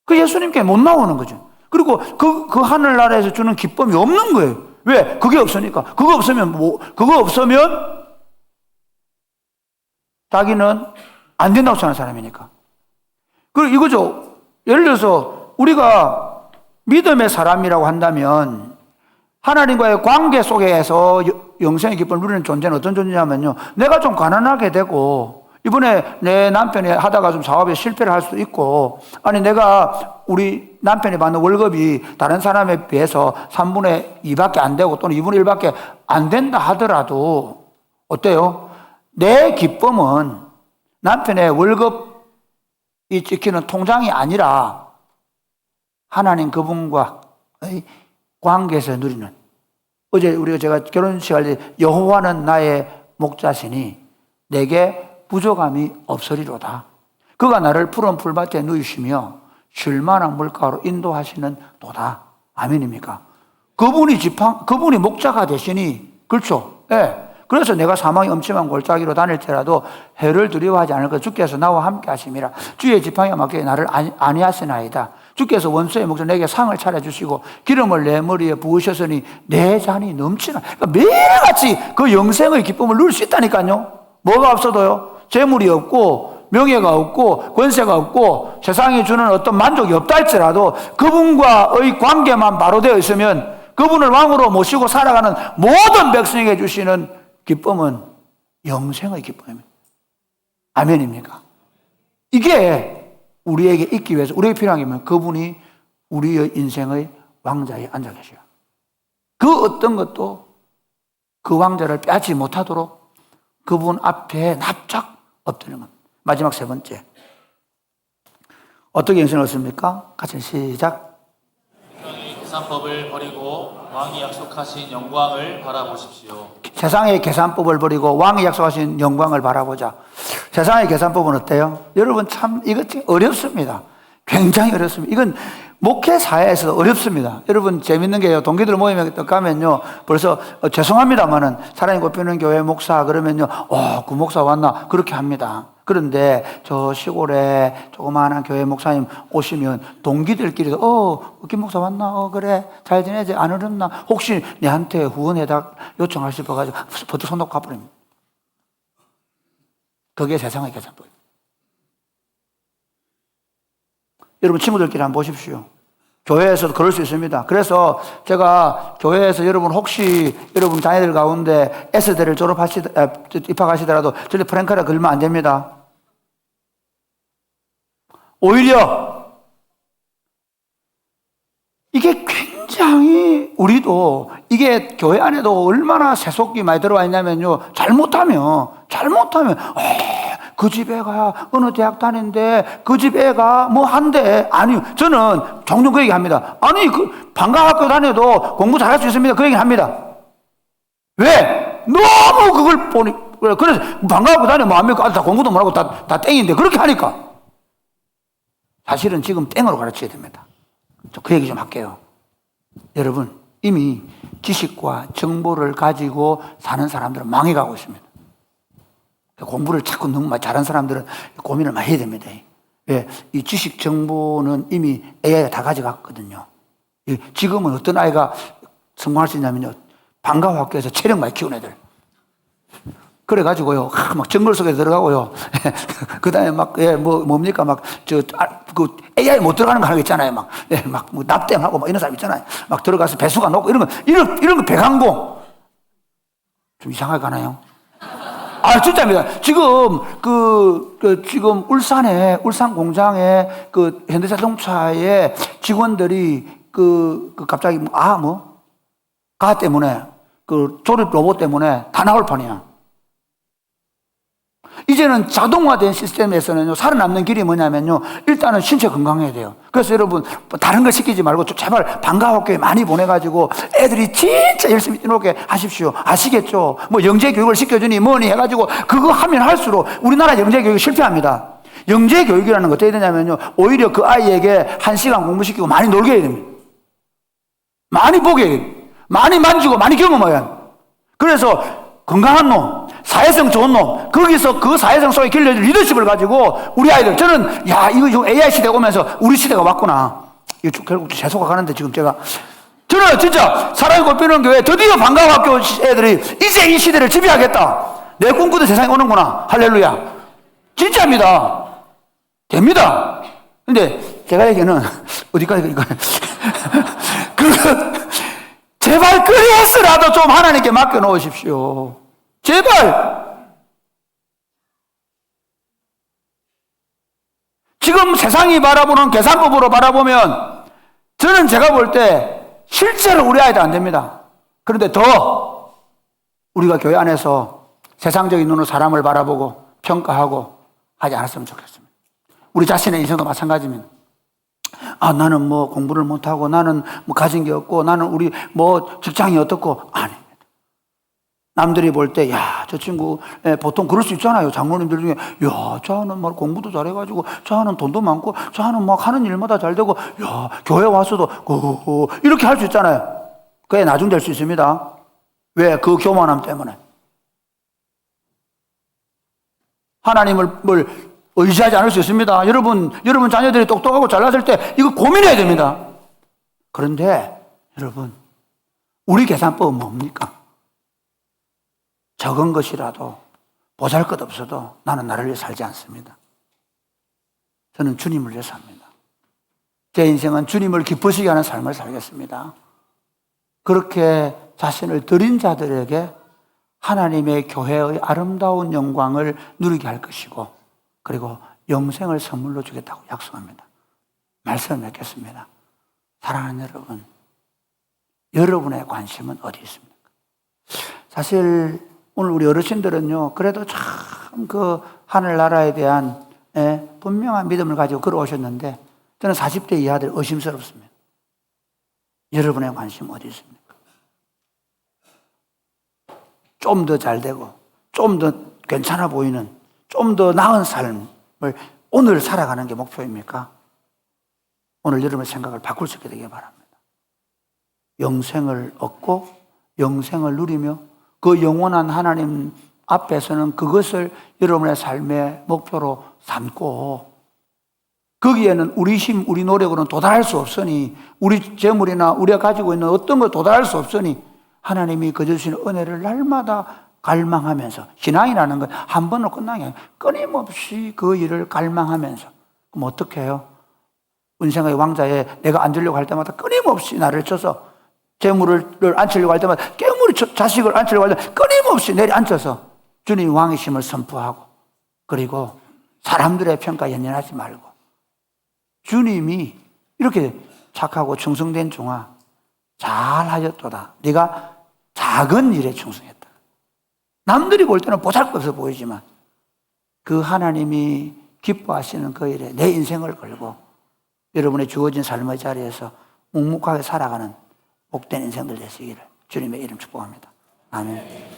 그 예수님께 못 나오는 거죠. 그리고 그 하늘나라에서 주는 기쁨이 없는 거예요. 왜? 그게 없으니까. 그거 없으면 자기는 안 된다고 생각하는 사람이니까. 그리고 이거죠. 예를 들어서 우리가 믿음의 사람이라고 한다면 하나님과의 관계 속에서 영생의 기쁨을 누리는 존재는 어떤 존재냐면요, 내가 좀 가난하게 되고, 이번에 내 남편이 하다가 좀 사업에 실패를 할 수도 있고, 아니 내가 우리 남편이 받는 월급이 다른 사람에 비해서 3분의 2밖에 안 되고 또는 2분의 1밖에 안 된다 하더라도 어때요? 내 기쁨은 남편의 월급이 찍히는 통장이 아니라 하나님 그분과의 관계에서 누리는, 어제 제가 결혼식 할 때 여호와는 나의 목자시니 내게 부족함이 없으리로다. 그가 나를 푸른 풀밭에 누이시며 쉴 만한 물가로 인도하시는 도다. 아멘입니까? 그분이 목자가 되시니, 그렇죠? 예. 그래서 내가 사망의 엄침한 골짜기로 다닐 때라도 해를 두려워하지 않을 것, 주께서 나와 함께 하심이라. 주의 지팡이와 막에 나를 안위하시나이다. 주께서 원수의 목전 내게 상을 차려주시고 기름을 내 머리에 부으셨으니 내 잔이 넘치나. 그러니까 매일같이 그 영생의 기쁨을 누릴 수 있다니까요. 뭐가 없어도요, 재물이 없고 명예가 없고 권세가 없고 세상이 주는 어떤 만족이 없다 할지라도 그분과의 관계만 바로 되어 있으면, 그분을 왕으로 모시고 살아가는 모든 백성에게 주시는 기쁨은 영생의 기쁨입니다. 아멘입니까? 이게 우리에게 있기 위해서, 우리에게 필요한 게 뭐냐면 그분이 우리의 인생의 왕자에 앉아 계셔요. 그 어떤 것도 그 왕자를 빼앗지 못하도록 그분 앞에 납작 엎드리는 겁니다. 마지막 세 번째, 어떻게 영생을 얻습니까? 같이 시작. 세상의 계산법을 버리고 왕이 약속하신 영광을 바라보십시오. 세상의 계산법을 버리고 왕이 약속하신 영광을 바라보자. 세상의 계산법은 어때요? 여러분 참 이거 어렵습니다. 굉장히 어렵습니다. 이건 목회 사회에서 어렵습니다. 여러분 재밌는 게요. 동기들 모임에 가면요. 벌써 죄송합니다만은 사랑이 꼽히는 교회 목사 그러면요. 그 목사 왔나? 그렇게 합니다. 그런데 저 시골에 조그마한 교회 목사님 오시면 동기들끼리도 김 목사 왔나? 그래. 잘 지내지? 안 어렵나? 혹시 내한테 후원해다 요청할 싶어가지고 버튼 손 놓고 가버립니다. 그게 세상의 계산법. 여러분 친구들끼리 한번 보십시오. 교회에서도 그럴 수 있습니다. 그래서 제가 교회에서 여러분 혹시 여러분 자녀들 가운데 S대를 입학하시더라도 절대 프랭카라 걸면 안 됩니다. 오히려 이게 굉장히 우리도 이게 교회 안에도 얼마나 세속이 많이 들어와 있냐면요. 잘못하면 그 집 애가 어느 대학 다니는데 그 집 애가 뭐 한대. 아니요. 저는 종종 그 얘기 합니다. 아니, 방과학교 다녀도 공부 잘할 수 있습니다. 그 얘기 합니다. 왜? 너무 그걸 보니, 그래서 방과학교 다니면 뭐 합니까? 다 공부도 못하고 다 땡인데 그렇게 하니까. 사실은 지금 땡으로 가르쳐야 됩니다. 그 얘기 좀 할게요. 여러분, 이미 지식과 정보를 가지고 사는 사람들은 망해가고 있습니다. 공부를 자꾸 너무 많이 잘하는 사람들은 고민을 많이 해야 됩니다. 왜? 이 지식 정보는 이미 AI가 다 가져갔거든요. 지금은 어떤 아이가 성공할 수 있냐면요. 방과학교에서 체력 많이 키운 애들. 그래가지고요. 막 정글 속에 들어가고요. 그 다음에 뭡니까? AI 못 들어가는 거 하는 거 있잖아요. 뭐 납땜하고 이런 사람 있잖아요. 막 들어가서 배수가 높고 이런 거 배강공. 좀 이상하게 가나요? 진짜입니다. 지금, 지금 울산 공장에 현대자동차의 직원들이 갑자기 가하 때문에 조립 로봇 때문에 다 나올 판이야. 이제는 자동화된 시스템에서는요, 살아남는 길이 뭐냐면요, 일단은 신체 건강해야 돼요. 그래서 여러분, 다른 걸 시키지 말고, 제발 방과학교에 많이 보내가지고, 애들이 진짜 열심히 뛰노게 하십시오. 아시겠죠? 영재교육을 시켜주니 뭐니 해가지고, 그거 하면 할수록 우리나라 영재교육이 실패합니다. 영재교육이라는 거 어떻게 되냐면요, 오히려 그 아이에게 1시간 공부시키고 많이 놀게 해야 됩니다. 많이 보게 해야 됩니다. 많이 만지고 많이 경험해야 합니다. 그래서 건강한 놈, 사회성 좋은 놈, 거기서 그 사회성 속에 길러질 리더십을 가지고 우리 아이들, 저는 이거 AI 시대가 오면서 우리 시대가 왔구나. 이거 결국 재소가 가는데 지금 저는 진짜 사랑이 꼽히는 교회 드디어 방과학교 애들이 이제 이 시대를 지배하겠다. 내 꿈꾸던 세상이 오는구나. 할렐루야. 진짜입니다. 됩니다. 근데 제가 얘기는 어디까지 이거 제발 그래서라도 좀 하나님께 맡겨놓으십시오. 제발. 지금 세상이 바라보는 계산법으로 바라보면 저는 제가 볼 때 실제로 우리 아이도 안 됩니다. 그런데 더 우리가 교회 안에서 세상적인 눈으로 사람을 바라보고 평가하고 하지 않았으면 좋겠습니다. 우리 자신의 인생도 마찬가지입니다. 나는 공부를 못하고, 나는 가진 게 없고, 나는 우리 직장이 어떻고, 아닙니다. 남들이 볼 때, 저 친구, 보통 그럴 수 있잖아요. 장로님들 중에, 저는 공부도 잘해가지고, 저는 돈도 많고, 저는 하는 일마다 잘 되고, 교회 와서도, 이렇게 할 수 있잖아요. 그게 나중 될 수 있습니다. 왜? 그 교만함 때문에. 하나님을 의지하지 않을 수 있습니다. 여러분 자녀들이 똑똑하고 잘났을 때 이거 고민해야 됩니다. 그런데 여러분, 우리 계산법은 뭡니까? 적은 것이라도 보잘것 없어도 나는 나를 위해 살지 않습니다. 저는 주님을 위해 삽니다. 제 인생은 주님을 기쁘시게 하는 삶을 살겠습니다. 그렇게 자신을 드린 자들에게 하나님의 교회의 아름다운 영광을 누리게 할 것이고, 그리고 영생을 선물로 주겠다고 약속합니다. 말씀을 맺겠습니다. 사랑하는 여러분, 여러분의 관심은 어디 있습니까? 사실 오늘 우리 어르신들은요, 그래도 참 하늘나라에 대한 분명한 믿음을 가지고 걸어오셨는데 저는 40대 이하들 의심스럽습니다. 여러분의 관심 어디 있습니까? 좀 더 잘 되고 좀 더 괜찮아 보이는 좀 더 나은 삶을 오늘 살아가는 게 목표입니까? 오늘 여러분의 생각을 바꿀 수 있게 되길 바랍니다. 영생을 얻고 영생을 누리며 그 영원한 하나님 앞에서는 그것을 여러분의 삶의 목표로 삼고 거기에는 우리 힘, 우리 노력으로는 도달할 수 없으니 우리 재물이나 우리가 가지고 있는 어떤 것 도달할 수 없으니 하나님이 거저주시는 은혜를 날마다 갈망하면서 신앙이라는 건 한 번으로 끝나는 게 아니라 끊임없이 그 일을 갈망하면서 그럼 어떻게 해요? 은생의 왕자에 내가 앉으려고 할 때마다 끊임없이 나를 쳐서 재물을 앉히려고 할 때마다 자식을 앉히려고 할 때 끊임없이 내려앉혀서 주님 왕이심을 선포하고 그리고 사람들의 평가에 연연하지 말고 주님이 이렇게 착하고 충성된 종아 잘하였도다. 네가 작은 일에 충성했다. 남들이 볼 때는 보잘것없어 보이지만 그 하나님이 기뻐하시는 그 일에 내 인생을 걸고 여러분의 주어진 삶의 자리에서 묵묵하게 살아가는 복된 인생들 되시기를 주님의 이름 축복합니다. 아멘.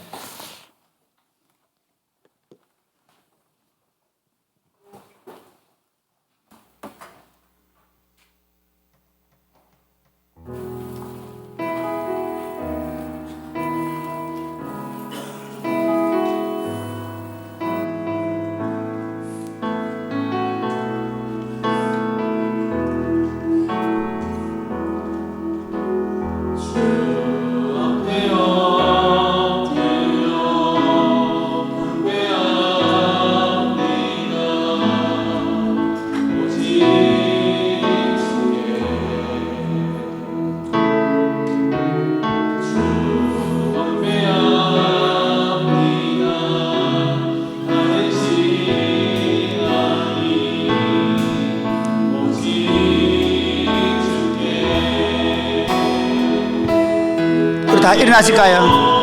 다 일어나실까요?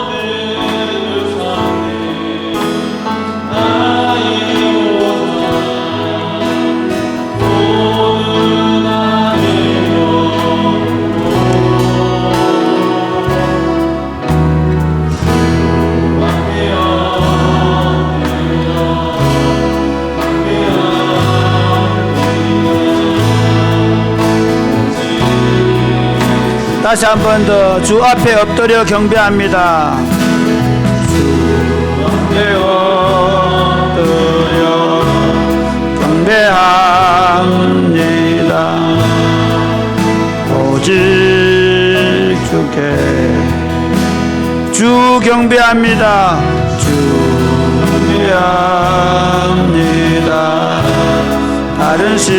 다시 한 번 더 주 앞에 엎드려 경배합니다. 주 앞에 엎드려 경배합니다. 오직 주께 주 경배합니다. 주 경배합니다. 다른 신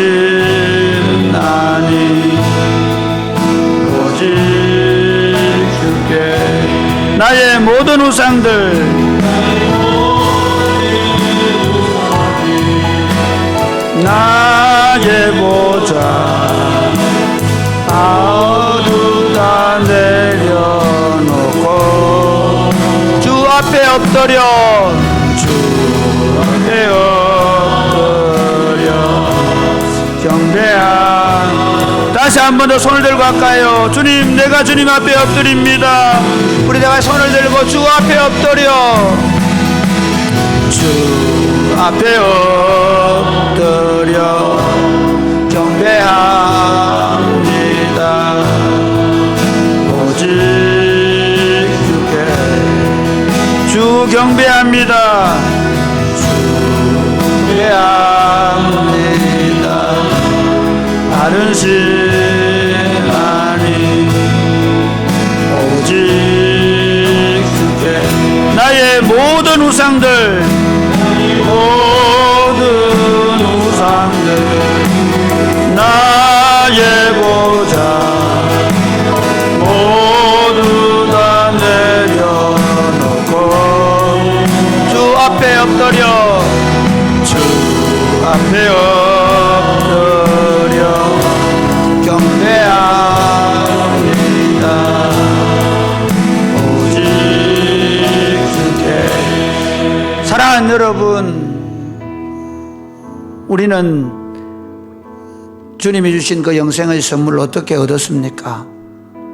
아니 주께 나의 모든 우상들 나의 보좌 아우두 다 내려놓고 주 앞에 엎드려 주 앞에 엎드려 경배한 다시 한 번 더 손을 들고 할까요? 주님, 내가 주님 앞에 엎드립니다. 우리 내가 손을 들고 주 앞에 엎드려 주 앞에 엎드려 경배합니다. 오직 주께 주 경배합니다. 주 경배합니다. 다른 신 아니 오직 주께 나의 모든 우상들 나의 보좌 모두 다 내려놓고 주 앞에 엎드려 주 앞에 엎드려 경배합니다. 오직 주께 사랑하는 여러분, 우리는 주님이 주신 그 영생의 선물을 어떻게 얻었습니까?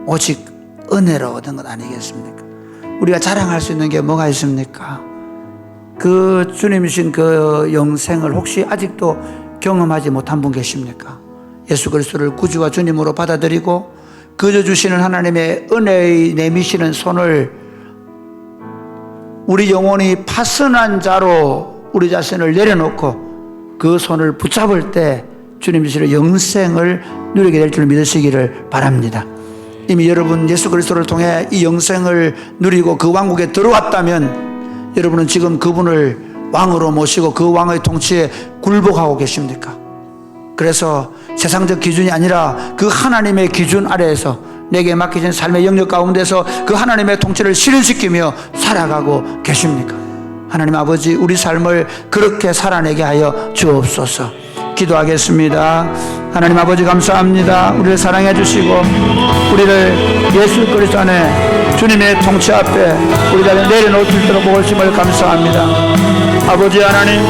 오직 은혜로 얻은 것 아니겠습니까? 우리가 자랑할 수 있는 게 뭐가 있습니까? 그 주님이 주신 그 영생을 혹시 아직도 경험하지 못한 분 계십니까? 예수 그리스도를 구주와 주님으로 받아들이고 그저 주시는 하나님의 은혜의 내미시는 손을 우리 영혼이 파선한 자로 우리 자신을 내려놓고 그 손을 붙잡을 때 주님 주시는 영생을 누리게 될 줄 믿으시기를 바랍니다. 이미 여러분 예수 그리스도를 통해 이 영생을 누리고 그 왕국에 들어왔다면 여러분은 지금 그분을 왕으로 모시고 그 왕의 통치에 굴복하고 계십니까? 그래서 세상적 기준이 아니라 그 하나님의 기준 아래에서 내게 맡기신 삶의 영역 가운데서 그 하나님의 통치를 실현시키며 살아가고 계십니까? 하나님 아버지, 우리 삶을 그렇게 살아내게 하여 주옵소서. 기도하겠습니다. 하나님 아버지 감사합니다. 우리를 사랑해 주시고 우리를 예수 그리스도 안에 주님의 통치 앞에 우리 자리에 내려놓을 수 있도록 보시심을 감사합니다. 아버지 하나님,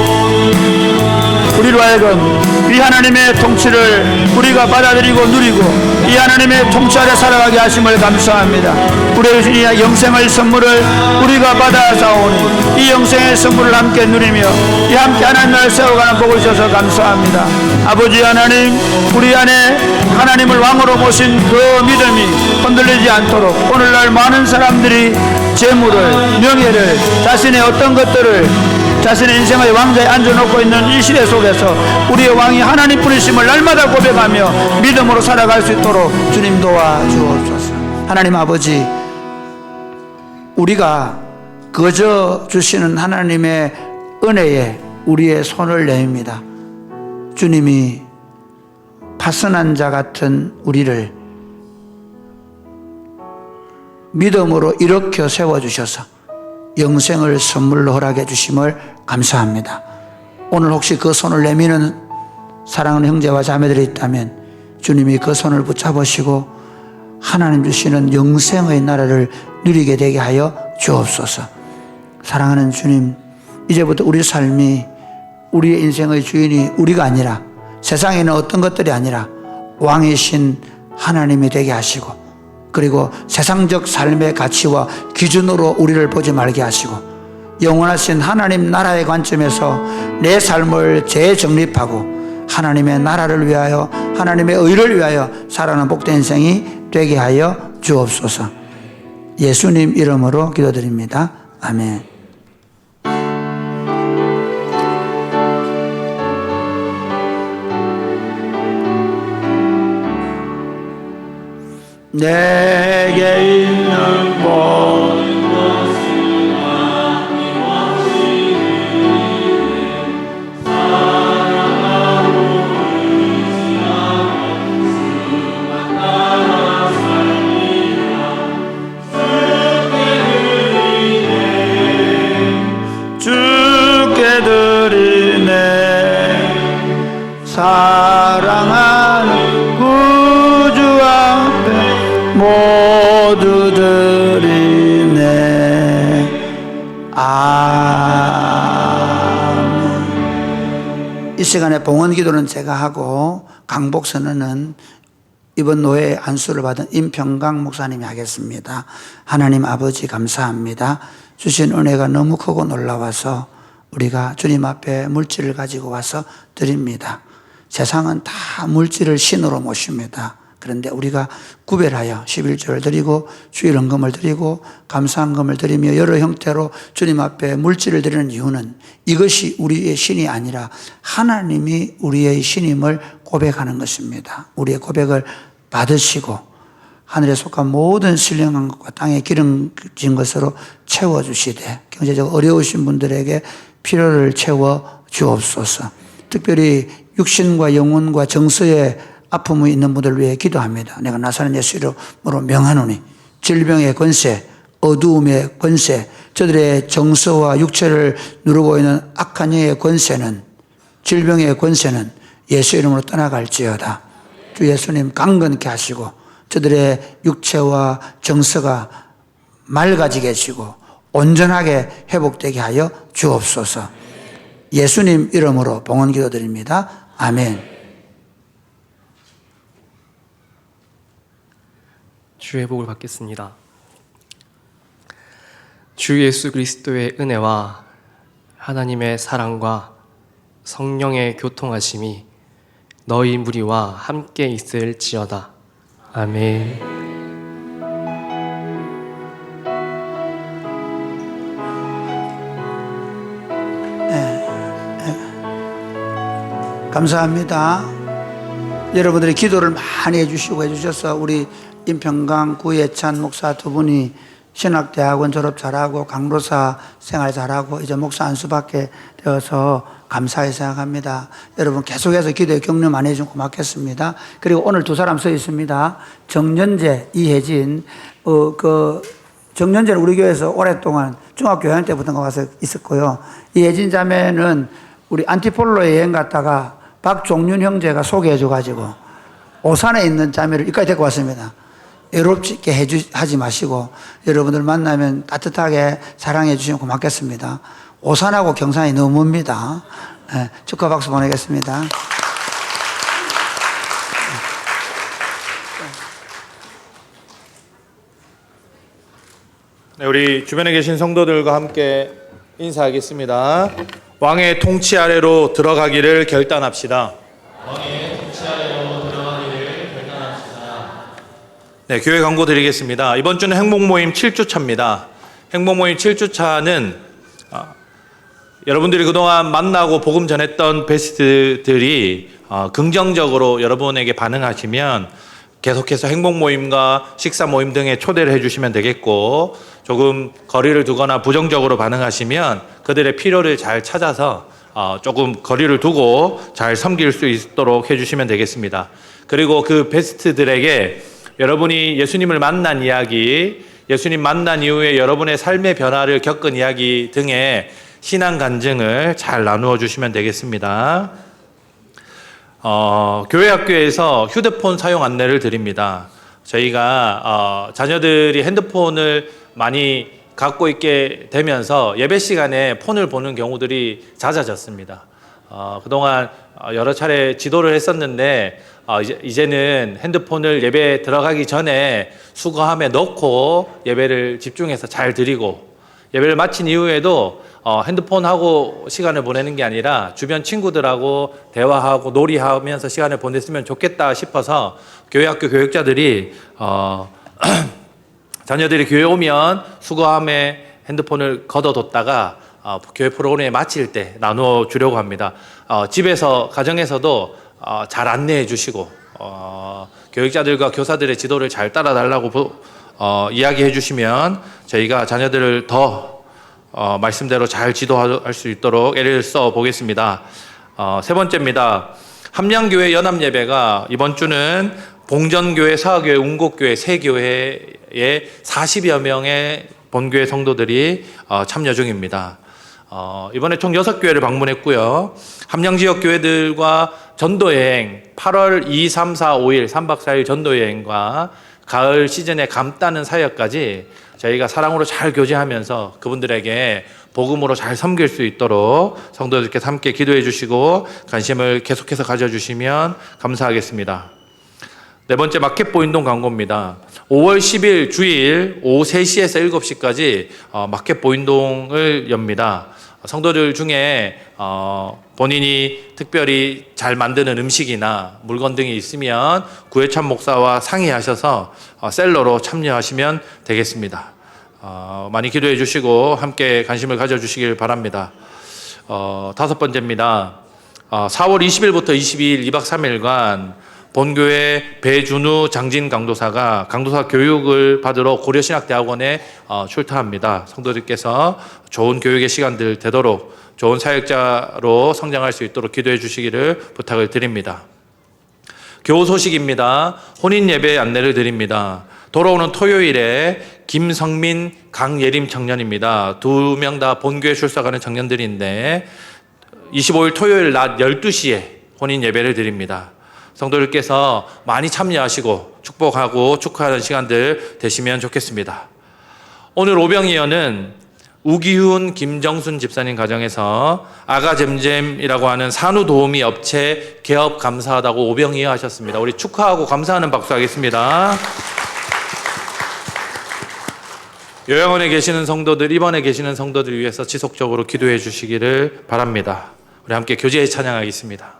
우리로 하여금 이 하나님의 통치를 우리가 받아들이고 누리고 이 하나님의 통치 아래 살아가게 하심을 감사합니다. 우리의 주신 이 영생의 선물을 우리가 받아사오니 이 영생의 선물을 함께 누리며 이 함께 하나님을 세워가는 복을 주셔서 감사합니다. 아버지 하나님, 우리 안에 하나님을 왕으로 모신 그 믿음이 흔들리지 않도록 오늘날 많은 사람들이 재물을, 명예를, 자신의 어떤 것들을 자신의 인생의 왕좌에 앉아놓고 있는 이 시대 속에서 우리의 왕이 하나님뿐이심을 날마다 고백하며 믿음으로 살아갈 수 있도록 주님 도와주옵소서. 하나님 아버지, 우리가 거저 주시는 하나님의 은혜에 우리의 손을 내밉니다. 주님이 파선한 자 같은 우리를 믿음으로 일으켜 세워주셔서 영생을 선물로 허락해 주심을 감사합니다. 오늘 혹시 그 손을 내미는 사랑하는 형제와 자매들이 있다면 주님이 그 손을 붙잡으시고 하나님 주시는 영생의 나라를 누리게 되게 하여 주옵소서. 사랑하는 주님, 이제부터 우리 삶이 우리의 인생의 주인이 우리가 아니라 세상에 있는 어떤 것들이 아니라 왕이신 하나님이 되게 하시고 그리고 세상적 삶의 가치와 기준으로 우리를 보지 말게 하시고 영원하신 하나님 나라의 관점에서 내 삶을 재정립하고 하나님의 나라를 위하여 하나님의 의를 위하여 살아가는 복된 인생이 되게 하여 주옵소서. 예수님 이름으로 기도드립니다. 아멘. 내게 있는 모든 것을 사랑하고 의지하고 수만 나라 살리라. 주께 드리네 사랑하는 구주 앞에 모두 드리네. 아멘. 이 시간에 봉헌 기도는 제가 하고 강복 선언은 이번 노예 안수를 받은 임평강 목사님이 하겠습니다. 하나님 아버지 감사합니다. 주신 은혜가 너무 크고 놀라워서 우리가 주님 앞에 물질을 가지고 와서 드립니다. 세상은 다 물질을 신으로 모십니다. 그런데 우리가 구별하여 11조를 드리고 주일 헌금을 드리고 감사헌금을 드리며 여러 형태로 주님 앞에 물질을 드리는 이유는 이것이 우리의 신이 아니라 하나님이 우리의 신임을 고백하는 것입니다. 우리의 고백을 받으시고 하늘에 속한 모든 신령한 것과 땅에 기름진 것으로 채워주시되 경제적으로 어려우신 분들에게 필요를 채워 주옵소서. 특별히 육신과 영혼과 정서의 아픔이 있는 분들을 위해 기도합니다. 내가 나사렛 예수 이름으로 명하노니 질병의 권세, 어두움의 권세, 저들의 정서와 육체를 누르고 있는 악한 영의 권세는, 질병의 권세는 예수 이름으로 떠나갈지어다. 주 예수님 강건케 하시고 저들의 육체와 정서가 맑아지게 하시고 온전하게 회복되게 하여 주옵소서. 예수님 이름으로 봉헌 기도드립니다. 아멘. 주의 복을 받겠습니다. 주 예수 그리스도의 은혜와 하나님의 사랑과 성령의 교통하심이 너희 무리와 함께 있을지어다. 아멘. 감사합니다. 여러분들이 기도를 많이 해주셔서 우리 임평강 구예찬 목사 두 분이 신학대학원 졸업 잘하고 강로사 생활 잘하고 이제 목사 안수받게 되어서 감사히 생각합니다. 여러분 계속해서 기도에 격려 많이 해주면 고맙겠습니다. 그리고 오늘 두 사람 서 있습니다. 정년재, 이혜진. 정년재는 우리 교회에서 오랫동안 중학교 4학년 때부터 와서 있었고요. 이혜진 자매는 우리 안티폴로에 여행 갔다가 박종윤 형제가 소개해줘가지고 오산에 있는 자매를 여기까지 데리고 왔습니다. 외롭게 하지 마시고 여러분들 만나면 따뜻하게 사랑해 주시면 고맙겠습니다. 오산하고 경산이 너무 멉니다. 축하 박수 보내겠습니다. 네, 우리 주변에 계신 성도들과 함께 인사하겠습니다. 왕의 통치 아래로 들어가기를 결단합시다. 왕의 통치 아래로 들어가기를 결단합시다. 네, 교회 광고 드리겠습니다. 이번 주는 행복 모임 7주차입니다. 행복 모임 7주차는 여러분들이 그동안 만나고 복음 전했던 베스트들이 긍정적으로 여러분에게 반응하시면 계속해서 행복 모임과 식사 모임 등에 초대를 해주시면 되겠고, 조금 거리를 두거나 부정적으로 반응하시면 그들의 필요를 잘 찾아서 조금 거리를 두고 잘 섬길 수 있도록 해주시면 되겠습니다. 그리고 그 베스트들에게 여러분이 예수님을 만난 이야기, 예수님 만난 이후에 여러분의 삶의 변화를 겪은 이야기 등의 신앙 간증을 잘 나누어 주시면 되겠습니다. 교회 학교에서 휴대폰 사용 안내를 드립니다. 저희가 자녀들이 핸드폰을 많이 갖고 있게 되면서 예배 시간에 폰을 보는 경우들이 잦아졌습니다. 그동안 여러 차례 지도를 했었는데 이제는 핸드폰을 예배에 들어가기 전에 수거함에 넣고 예배를 집중해서 잘 드리고, 예배를 마친 이후에도 핸드폰하고 시간을 보내는 게 아니라 주변 친구들하고 대화하고 놀이하면서 시간을 보냈으면 좋겠다 싶어서 교회 학교 교육자들이 자녀들이 교회 오면 수거함에 핸드폰을 걷어뒀다가 교회 프로그램에 마칠 때 나누어 주려고 합니다. 집에서 가정에서도 잘 안내해 주시고 교육자들과 교사들의 지도를 잘 따라달라고 이야기해 주시면 저희가 자녀들을 더 말씀대로 잘 지도할 수 있도록 애를 써 보겠습니다. 세 번째입니다. 함양교회 연합예배가 이번 주는 봉전교회, 사화교회, 운곡교회 세 교회에 40여 명의 본교회 성도들이 참여 중입니다. 이번에 총 6교회를 방문했고요. 함양 지역 교회들과 전도여행, 8월 2, 3, 4, 5일 3박 4일 전도여행과 가을 시즌에 감 따는 사역까지 저희가 사랑으로 잘 교제하면서 그분들에게 복음으로 잘 섬길 수 있도록 성도들께서 함께 기도해 주시고 관심을 계속해서 가져주시면 감사하겠습니다. 네 번째, 마켓 보인동 광고입니다. 5월 10일 주일 오후 3시에서 7시까지 마켓 보인동을 엽니다. 성도들 중에 본인이 특별히 잘 만드는 음식이나 물건 등이 있으면 구혜찬 목사와 상의하셔서 셀러로 참여하시면 되겠습니다. 많이 기도해 주시고 함께 관심을 가져주시길 바랍니다. 다섯 번째입니다. 4월 20일부터 22일 2박 3일간 본교회 배준우 장진 강도사가 강도사 교육을 받으러 고려신학대학원에 출타합니다. 성도들께서 좋은 교육의 시간들 되도록 좋은 사역자로 성장할 수 있도록 기도해 주시기를 부탁을 드립니다. 교우 소식입니다. 혼인 예배 안내를 드립니다. 돌아오는 토요일에 김성민, 강예림 청년입니다. 두 명 다 본교회 출석하는 청년들인데 25일 토요일 낮 12시에 혼인 예배를 드립니다. 성도들께서 많이 참여하시고 축복하고 축하하는 시간들 되시면 좋겠습니다. 오늘 오병이어는 우기훈, 김정순 집사님 가정에서 아가잼잼이라고 하는 산후도우미 업체 개업 감사하다고 오병이어 하셨습니다. 우리 축하하고 감사하는 박수 하겠습니다. 요양원에 계시는 성도들, 입원에 계시는 성도들 위해서 지속적으로 기도해 주시기를 바랍니다. 우리 함께 교제에 찬양하겠습니다.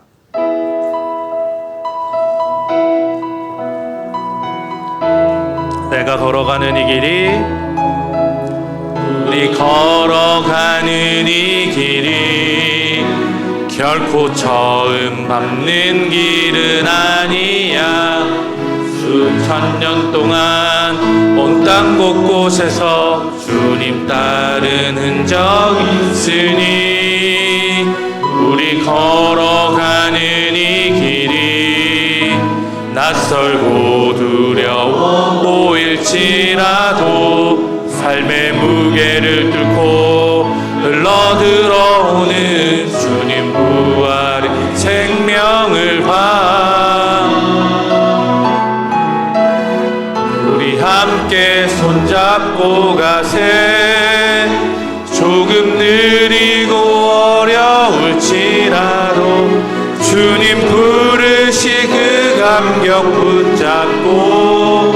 내가 걸어가는 이 길이, 우리 걸어가는 이 길이 결코 처음 밟는 길은 아니야. 수천 년 동안 온 땅 곳곳에서 주님 따른 흔적이 있으니 우리 걸어가는 이 길이 낯설고 두려워 보일지라도 삶의 무게를 뚫고 흘러들어오는 주님 부활의 생명을 봐. 우리 함께 손잡고 가세. 조금 느리고 어려울지라도 주님 부르시 그 감격 붙잡고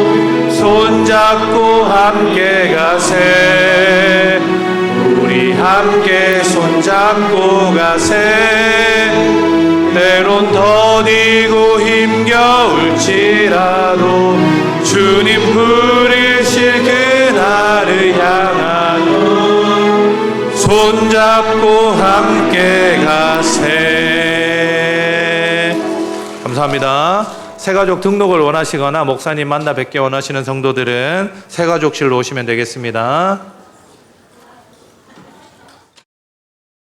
손잡고 함께 가세. 우리 함께 손잡고 가세. 때론 더디고 힘겨울지라도 주님 부르실 그날을 향하여 손잡고 함께 가세. 감사합니다. 새가족 등록을 원하시거나 목사님 만나 뵙게 원하시는 성도들은 새가족실로 오시면 되겠습니다.